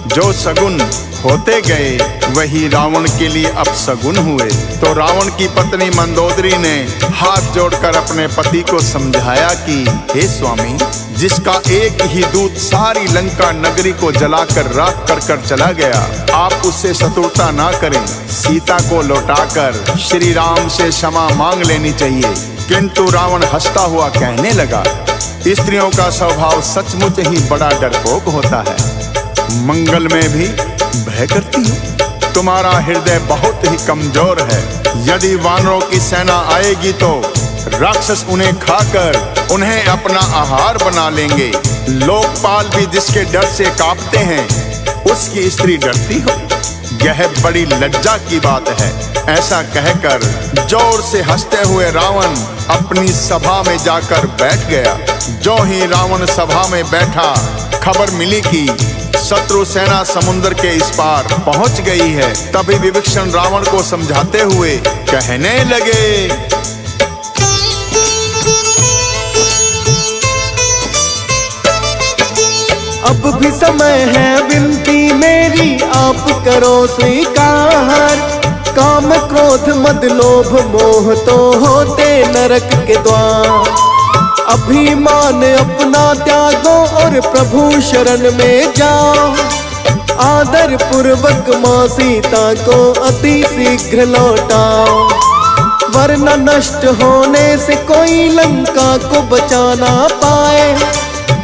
जो शगुन होते गए वही रावण के लिए अपशगुन हुए। तो रावण की पत्नी मंदोदरी ने हाथ जोड़कर अपने पति को समझाया कि हे स्वामी, जिसका एक ही दूत सारी लंका नगरी को जलाकर राख कर चला गया, आप उससे शत्रुता ना करें। सीता को लौटाकर श्री राम से क्षमा मांग लेनी चाहिए। किंतु रावण हंसता हुआ कहने लगा, स्त्रियों का स्वभाव सचमुच ही बड़ा डरपोक होता है। मंगल में भी भय करती हो। तुम्हारा हृदय बहुत ही कमजोर है। यदि वानरों की सेना आएगी तो राक्षस उन्हें खाकर उन्हें अपना आहार बना लेंगे। लोकपाल भी जिसके डर से कांपते हैं, उसकी स्त्री डरती हो, यह बड़ी लज्जा की बात है। ऐसा कहकर जोर से हंसते हुए रावण अपनी सभा में जाकर बैठ गया। जो ही रावण सभा में बैठा, खबर मिली कि शत्रु सेना समुद्र के इस पार पहुंच गई है। तभी विभीषण रावण को समझाते हुए कहने लगे, अब भी समय है विनती मेरी, आप करो स्वीकार। काम क्रोध मद लोभ मोह तो होते नरक के द्वार। अभिमान अपना त्यागो और प्रभु शरण में जाओ। आदर पूर्वक माँ सीता को अति शीघ्र लौटाओ, वरना नष्ट होने से कोई लंका को बचा ना पाए।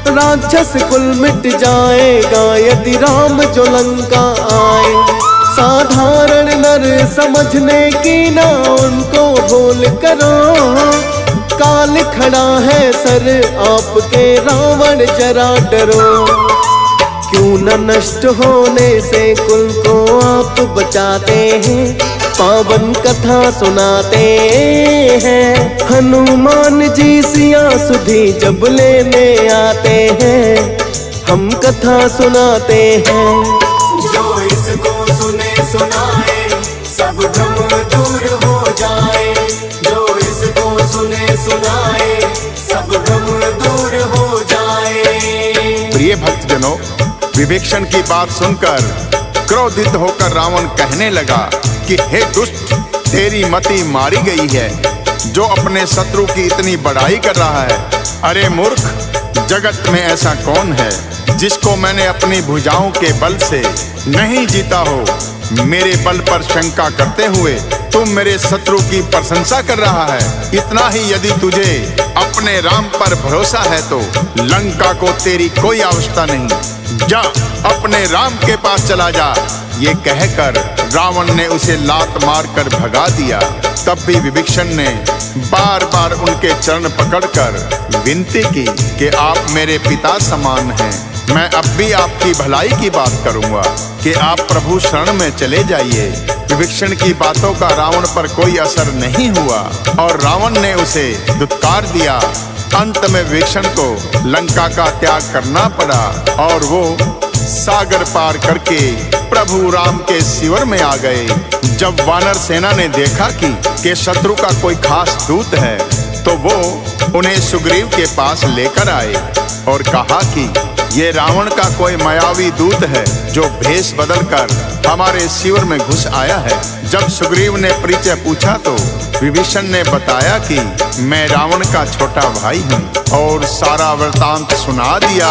राक्षस कुल मिट जाएगा यदि राम जो लंका आए। साधारण नर समझने की ना उनको भूल करो। काल खड़ा है सर आपके, रावण जरा डरो। क्यों न नष्ट होने से कुल को आप बचाते हैं, पावन कथा सुनाते हैं। हनुमान जी सिया सुधी जब लेने आते हैं, हम कथा सुनाते हैं। जो इसको सुने सुनाए सब भ्रम दूर हो जाए। जो इसको सुने सुनाए सब भ्रम दूर हो जाए। प्रिय भक्तजनों, विभीषण की बात सुनकर क्रोधित होकर रावण कहने लगा कि हे दुष्ट, तेरी मति मारी गई है, जो अपने शत्रु की इतनी बड़ाई कर रहा है। अरे मूर्ख, जगत में ऐसा कौन है जिसको मैंने अपनी भुजाओं के बल से नहीं जीता हो। मेरे बल पर शंका करते हुए तुम मेरे शत्रु की प्रशंसा कर रहा है। इतना ही यदि तुझे अपने राम पर भरोसा है तो लंका को तेरी कोई आवश्यकता नहीं। जा, अपने राम के पास चला जा। ये कहकर रावण ने उसे लात मारकर भगा दिया। तब भी विभीषण ने बार बार उनके चरण पकड़कर विनती की कि आप मेरे पिता समान हैं। मैं अब भी आपकी भलाई की बात करूंगा कि आप प्रभु शरण में चले जाइए। विभीषण की बातों का रावण पर कोई असर नहीं हुआ और रावण ने उसे दुत्कार दिया। अंत में विभीषण को लंका का त्याग करना पड़ा और वो सागर पार करके प्रभु राम के शिविर में आ गए। जब वानर सेना ने देखा कि शत्रु का कोई खास दूत है, तो वो उन्हें सुग्रीव के पास लेकर आए और कहा कि ये रावण का कोई मायावी दूत है जो भेष बदलकर हमारे शिविर में घुस आया है। जब सुग्रीव ने परिचय पूछा तो विभीषण ने बताया कि मैं रावण का छोटा भाई हूँ और सारा वृतांत सुना दिया।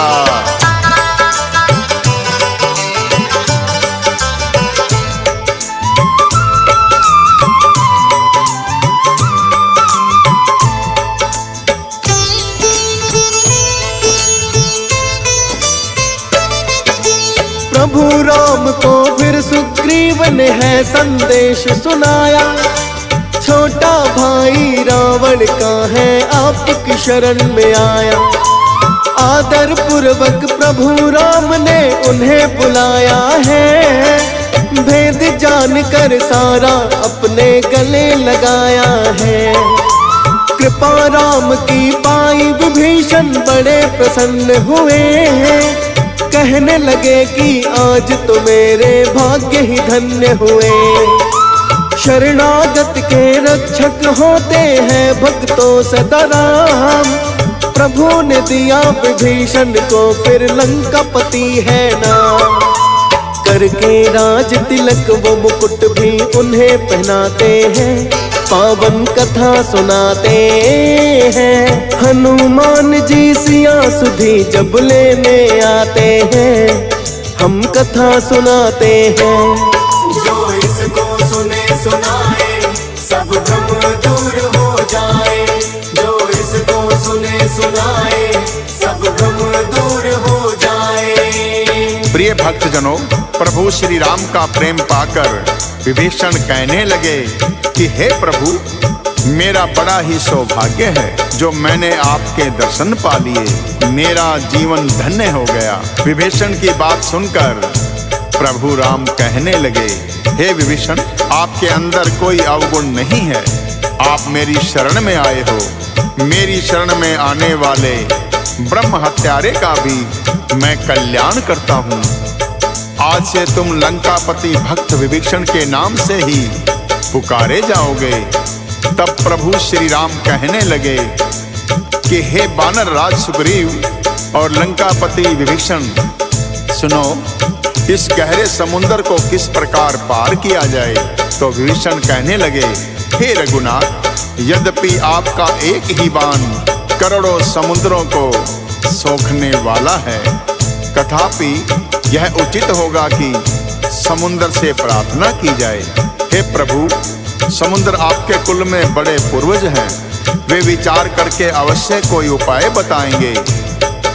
प्रभु राम को फिर सुग्रीव ने है संदेश सुनाया, छोटा भाई रावण का है आपकी शरण में आया। आदर पूर्वक प्रभु राम ने उन्हें बुलाया है, भेद जानकर सारा अपने गले लगाया है। कृपा राम की पाई विभीषण बड़े प्रसन्न हुए हैं, कहने लगे कि आज तो मेरे भाग्य ही धन्य हुए। शरणागत के रक्षक होते हैं भक्तों सदा राम, प्रभु ने दिया विभीषण को फिर लंकापति है नाम। करके राज तिलक वो मुकुट भी उन्हें पहनाते हैं, पावन कथा सुनाते हैं। हनुमान जी सिया सुधी जब लेने आते हैं, हम कथा सुनाते हैं। जो इसको सुने सुनाए सब भ्रम दूर हो जाए, जो इसको सुने सुनाए सब भ्रम दूर हो जाए। प्रिय भक्तजनों, प्रभु श्री राम का प्रेम पाकर विभीषण कहने लगे कि हे प्रभु, मेरा बड़ा ही सौभाग्य है जो मैंने आपके दर्शन पा लिए, मेरा जीवन धन्य हो गया। विभीषण की बात सुनकर प्रभु राम कहने लगे, हे विभीषण, आपके अंदर कोई अवगुण नहीं है, आप मेरी शरण में आए हो। मेरी शरण में आने वाले ब्रह्म हत्यारे का भी मैं कल्याण करता हूँ। आज से तुम लंकापति भक्त विभीषण के नाम से ही पुकारे जाओगे। तब प्रभु श्री राम कहने लगे कि हे वानर राज सुग्रीव और लंकापति विभीषण, सुनो, इस गहरे समुद्र को किस प्रकार पार किया जाए। तो विभीषण कहने लगे, हे रघुनाथ, यद्यपि आपका एक ही बाण करोड़ों समुद्रों को सोखने वाला है, तथापि यह उचित होगा कि समुद्र से प्रार्थना की जाए। हे प्रभु, समुद्र आपके कुल में बड़े पूर्वज हैं, वे विचार करके अवश्य कोई उपाय बताएंगे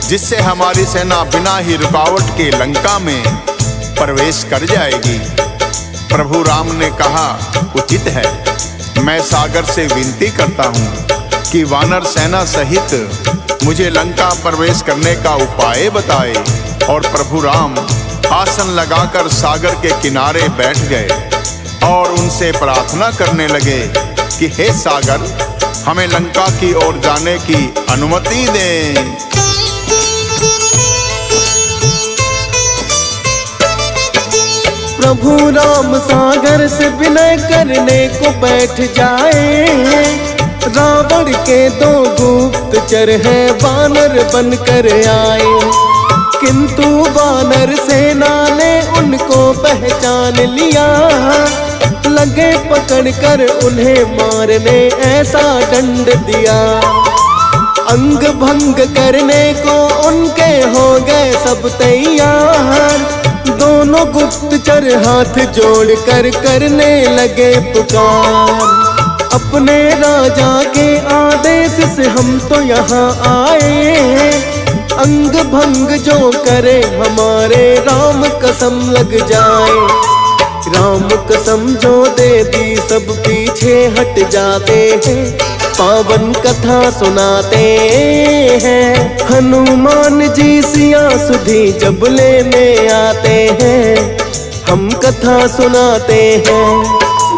जिससे हमारी सेना बिना ही रुकावट के लंका में प्रवेश कर जाएगी। प्रभु राम ने कहा, उचित है, मैं सागर से विनती करता हूँ कि वानर सेना सहित मुझे लंका प्रवेश करने का उपाय बताए। और प्रभु राम आसन लगाकर सागर के किनारे बैठ गए और उनसे प्रार्थना करने लगे कि हे सागर, हमें लंका की ओर जाने की अनुमति दें। प्रभु राम सागर से विनय करने को बैठ जाए, रावण के दो गुप्तचर हैं वानर बनकर आए। किंतु वानर सेना ने उनको पहचान लिया, लगे पकड़कर उन्हें मारने ऐसा दंड दिया। अंग भंग करने को उनके हो गए सब तैयार, दोनों गुप्तचर हाथ जोड़कर करने लगे पुकार। अपने राजा के आदेश से हम तो यहाँ आए, अंग भंग जो करे हमारे राम कसम लग जाए। राम कसम जो दे दी सब पीछे हट जाते हैं, पावन कथा सुनाते हैं। हनुमान जी सिया सुधी जब लेने आते हैं, हम कथा सुनाते हैं।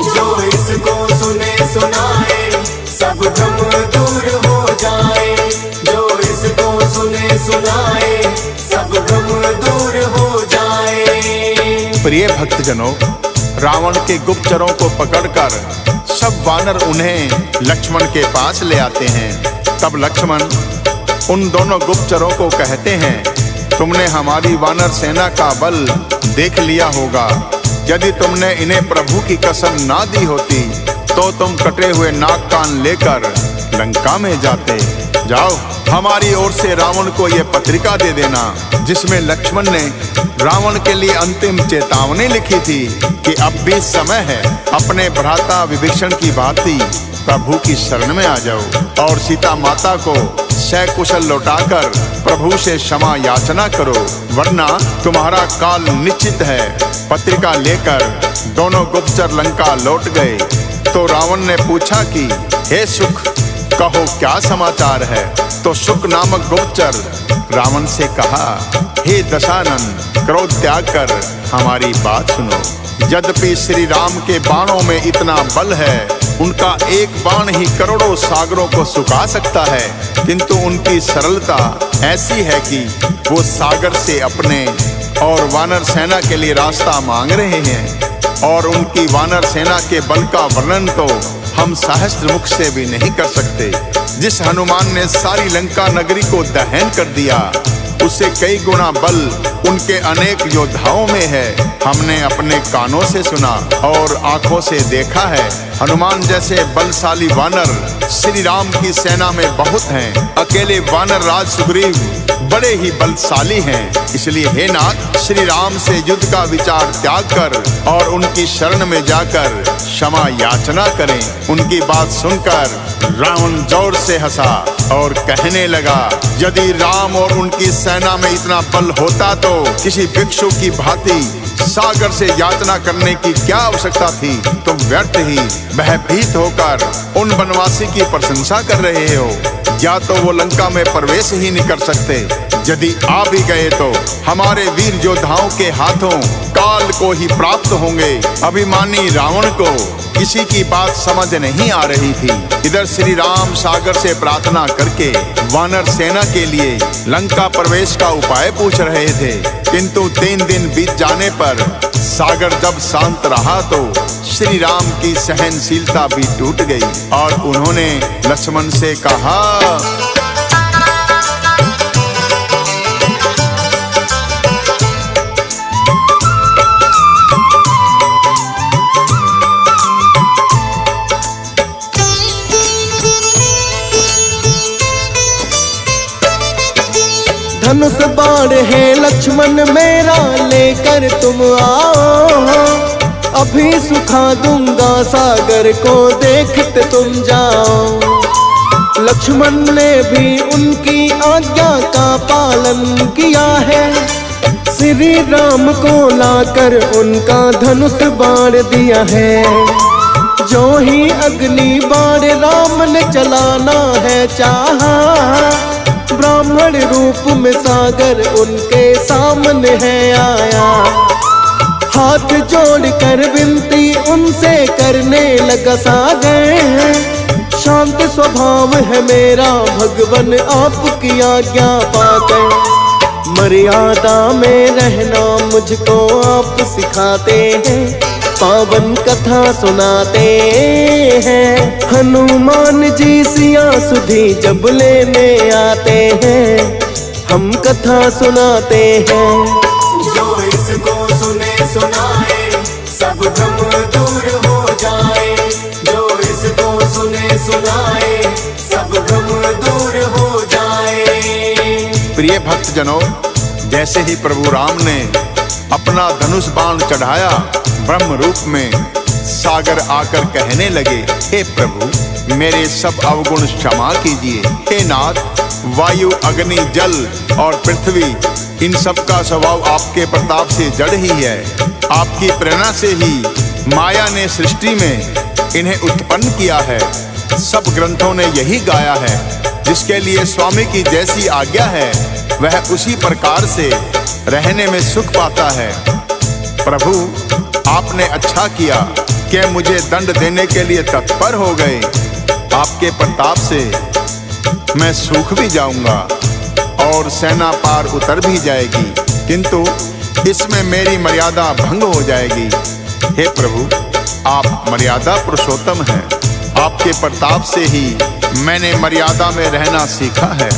जो इसको सुने सुनाए सब भ्रम दूर हो जाए, जो इसको सुने सुनाए सब भ्रम दूर हो जाए। प्रिय भक्तजनों, रावण के गुप्तचरों को पकड़कर सब वानर उन्हें लक्ष्मण के पास ले आते हैं। तब लक्ष्मण उन दोनों गुप्तचरों को कहते हैं, तुमने हमारी वानर सेना का बल देख लिया होगा। यदि तुमने इन्हें प्रभु की कसम ना दी होती तो तुम कटे हुए नाक कान लेकर लंका में जाते। जाओ, हमारी ओर से रावण को यह पत्रिका दे देना, जिसमें लक्ष्मण ने रावण के लिए अंतिम चेतावनी लिखी थी कि अब भी समय है, अपने भ्राता विभीषण की भांति प्रभु की शरण में आ जाओ और सीता माता को सकुशल लौटाकर प्रभु से क्षमा याचना करो, वरना तुम्हारा काल निश्चित है। पत्रिका लेकर दोनों गुप्तचर लंका लौट गए तो रावण ने पूछा कि हे सुख, कहो क्या समाचार है। तो शुक नामक गुप्तचर रावण से कहा, हे दशानन, क्रोध त्याग कर हमारी बात सुनो। यद्यपि श्री राम के बाणों में इतना बल है, उनका एक बाण ही करोड़ों सागरों को सुखा सकता है, किंतु उनकी सरलता ऐसी है कि वो सागर से अपने और वानर सेना के लिए रास्ता मांग रहे हैं। और उनकी वानर सेना के बल का वर्णन तो हम सहस्त्र मुख से भी नहीं कर सकते। जिस हनुमान ने सारी लंका नगरी को दहन कर दिया, उससे कई गुना बल उनके अनेक योद्धाओं में है। हमने अपने कानों से सुना और आंखों से देखा है। हनुमान जैसे बलशाली वानर श्री राम की सेना में बहुत हैं। अकेले वानर राज सुग्रीव बड़े ही बलशाली हैं। इसलिए हे नाथ, श्री राम से युद्ध का विचार त्याग कर और उनकी शरण में जाकर क्षमा याचना करें। उनकी बात सुनकर रावण जोर से हंसा और कहने लगा, यदि राम और उनकी सेना में इतना बल होता तो किसी भिक्षु की भांति सागर से याचना करने की क्या आवश्यकता थी। तुम व्यर्थ ही भयभीत होकर उन वनवासी की प्रशंसा कर रहे हो। या तो वो लंका में प्रवेश ही नहीं कर सकते, यदि आ भी गए तो हमारे वीर योद्धाओं के हाथों काल को ही प्राप्त होंगे। अभिमानी रावण को किसी की बात समझ नहीं आ रही थी। इधर श्री राम सागर से प्रार्थना करके वानर सेना के लिए लंका प्रवेश का उपाय पूछ रहे थे, किंतु 3 दिन बीत जाने पर सागर जब शांत रहा तो श्री राम की सहनशीलता भी टूट गई और उन्होंने लक्ष्मण से कहा, धनुष बाण है लक्ष्मण मेरा, लेकर तुम आओ। अभी सुखा दूंगा सागर को, देखते तुम जाओ। लक्ष्मण ने भी उनकी आज्ञा का पालन किया है। श्री राम को लाकर उनका धनुष बाण दिया है। जो ही अग्नि बाण राम ने चलाना है चाहा, ब्राह्मण रूप में सागर उनके सामने है आया। हाथ जोड़कर विनती उनसे करने लगा सागर, शांत स्वभाव है मेरा भगवन आपकी आज्ञा पाकर। मर्यादा में रहना मुझको आप सिखाते हैं, पावन कथा सुनाते हैं। हनुमान जी सिया सुधी जब लेने आते हैं, हम कथा सुनाते हैं। जो इसको सुने सुनाए सब भ्रम दूर हो जाए। जो इसको सुने सुनाए सब भ्रम दूर हो जाए। प्रिय भक्तजनों, जैसे ही प्रभु राम ने अपना धनुष बाण चढ़ाया, ब्रह्म रूप में सागर आकर कहने लगे, हे प्रभु मेरे सब अवगुण क्षमा कीजिए। हे नाथ, वायु, अग्नि, जल और पृथ्वी, इन सब का स्वभाव आपके प्रताप से जड़ ही है। आपकी प्रेरणा से ही माया ने सृष्टि में इन्हें उत्पन्न किया है। सब ग्रंथों ने यही गाया है। जिसके लिए स्वामी की जैसी आज्ञा है वह उसी प्रकार से रहने में सुख पाता है। प्रभु, आपने अच्छा किया कि मुझे दंड देने के लिए तत्पर हो गए। आपके प्रताप से मैं सूख भी जाऊंगा और सेना पार उतर भी जाएगी, किंतु इसमें मेरी मर्यादा भंग हो जाएगी। हे प्रभु, आप मर्यादा पुरुषोत्तम हैं। आपके प्रताप से ही मैंने मर्यादा में रहना सीखा है,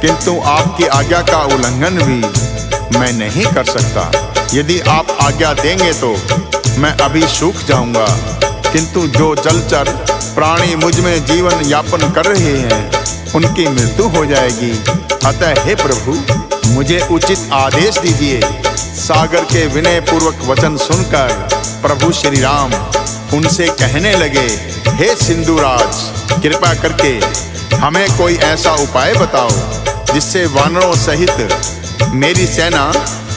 किंतु आपकी आज्ञा का उल्लंघन भी मैं नहीं कर सकता। यदि आप आज्ञा देंगे तो मैं अभी सूख जाऊंगा, किंतु जो जलचर प्राणी मुझ में जीवन यापन कर रहे हैं उनकी मृत्यु हो जाएगी। अतः हे प्रभु, मुझे उचित आदेश दीजिए। सागर के विनय पूर्वक वचन सुनकर प्रभु श्री राम उनसे कहने लगे, हे सिंधुराज, कृपा करके हमें कोई ऐसा उपाय बताओ जिससे वानरों सहित मेरी सेना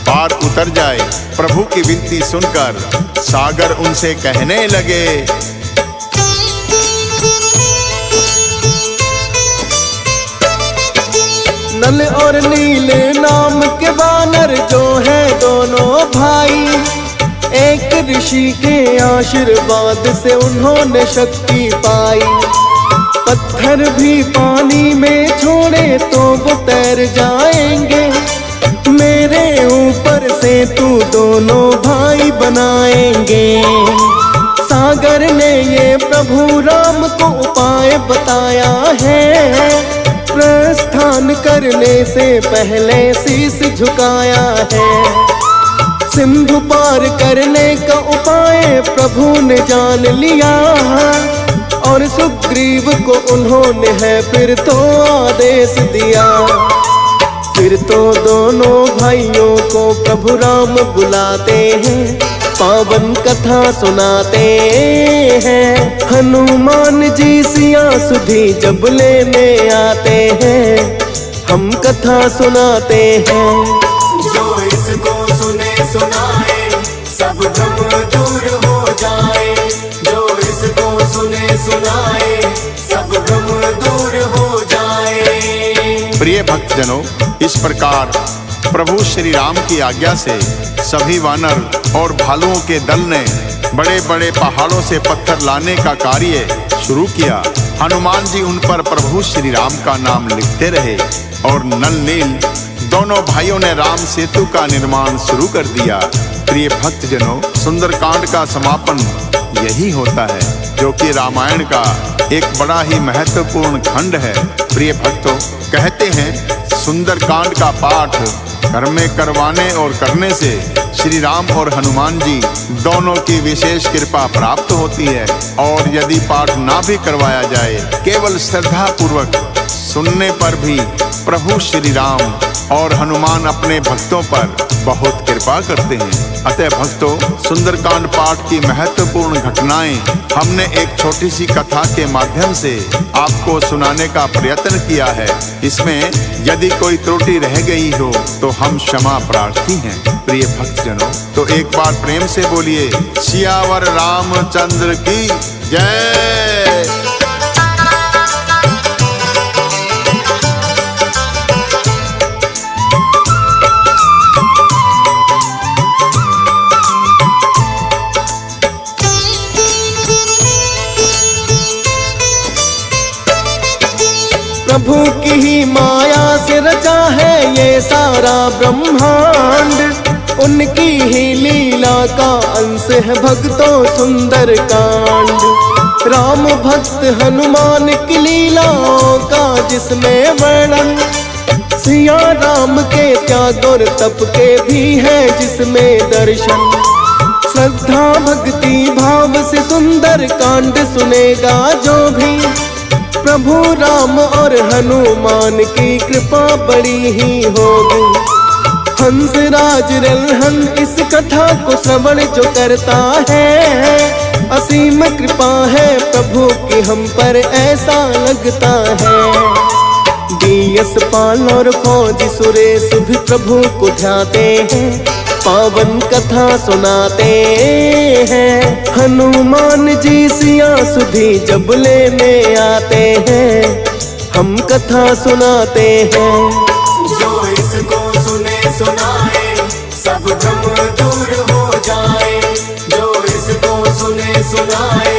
पार उतर जाए। प्रभु की विनती सुनकर सागर उनसे कहने लगे, नल और नीले नाम के वानर जो है दोनों भाई, एक ऋषि के आशीर्वाद से उन्होंने शक्ति पाई। पत्थर भी पानी में छोड़े तो वो तैर जाएंगे, मेरे ऊपर से तू दोनों भाई बनाएंगे। सागर ने ये प्रभु राम को उपाय बताया है, प्रस्थान करने से पहले शीश झुकाया है। सिंधु पार करने का उपाय प्रभु ने जान लिया, और सुग्रीव को उन्होंने है फिर तो आदेश दिया। फिर तो दोनों भाइयों को प्रभु राम बुलाते हैं, पावन कथा सुनाते हैं। हनुमान जी सिया सुधी जब लेने आते हैं, हम कथा सुनाते हैं। जो इसको सुने सुनाए सब भ्रम दूर हो जाए, जो इसको सुने सुनाए सब भ्रम दूर हो जाए। प्रिय भक्तजनों, इस प्रकार प्रभु श्री राम की आज्ञा से सभी वानर और भालुओं के दल ने बड़े बड़े पहाड़ों से पत्थर लाने का कार्य शुरू किया। हनुमान जी उन पर प्रभु श्री राम का नाम लिखते रहे और नल नील दोनों भाइयों ने राम सेतु का निर्माण शुरू कर दिया। प्रिय भक्तजनों, सुंदरकांड का समापन यही होता है, जो कि रामायण का एक बड़ा ही महत्वपूर्ण खंड है। प्रिय भक्तों, कहते हैं सुंदरकांड का पाठ घर में करवाने और करने से श्री राम और हनुमान जी दोनों की विशेष कृपा प्राप्त होती है। और यदि पाठ ना भी करवाया जाए, केवल श्रद्धा पूर्वक सुनने पर भी प्रभु श्री राम और हनुमान अपने भक्तों पर बहुत कृपा करते हैं। अतः भक्तों, सुंदरकांड पाठ की महत्वपूर्ण घटनाएं हमने एक छोटी सी कथा के माध्यम से आपको सुनाने का प्रयत्न किया है। इसमें यदि कोई त्रुटि रह गई हो तो हम क्षमा प्रार्थी हैं। प्रिय भक्तजनों, तो एक बार प्रेम से बोलिए, सियावर रामचंद्र की जय। प्रभु की ही माया से रचा है ये सारा ब्रह्मांड, उनकी ही लीला का अंश है भक्तों सुंदर कांड। राम भक्त हनुमान की लीलाओं का जिसमें वर्णन, सिया राम के त्याग और तप के भी है जिसमें दर्शन। श्रद्धा भक्ति भाव से सुंदर कांड सुनेगा जो भी, प्रभु राम और हनुमान की कृपा बड़ी ही होगी। हंस राज रलहन इस कथा को श्रवण जो करता है, असीम कृपा है प्रभु की हम पर ऐसा लगता है। डीएस पाल और फौजी सुरेश भी प्रभु को ध्याते हैं, पावन कथा सुनाते हैं। हनुमान जी सिया सुधी जब लेने आते हैं, हम कथा सुनाते हैं। जो इसको सुने सुनाए सब भ्रम दूर हो जाए, जो इसको सुने सुनाए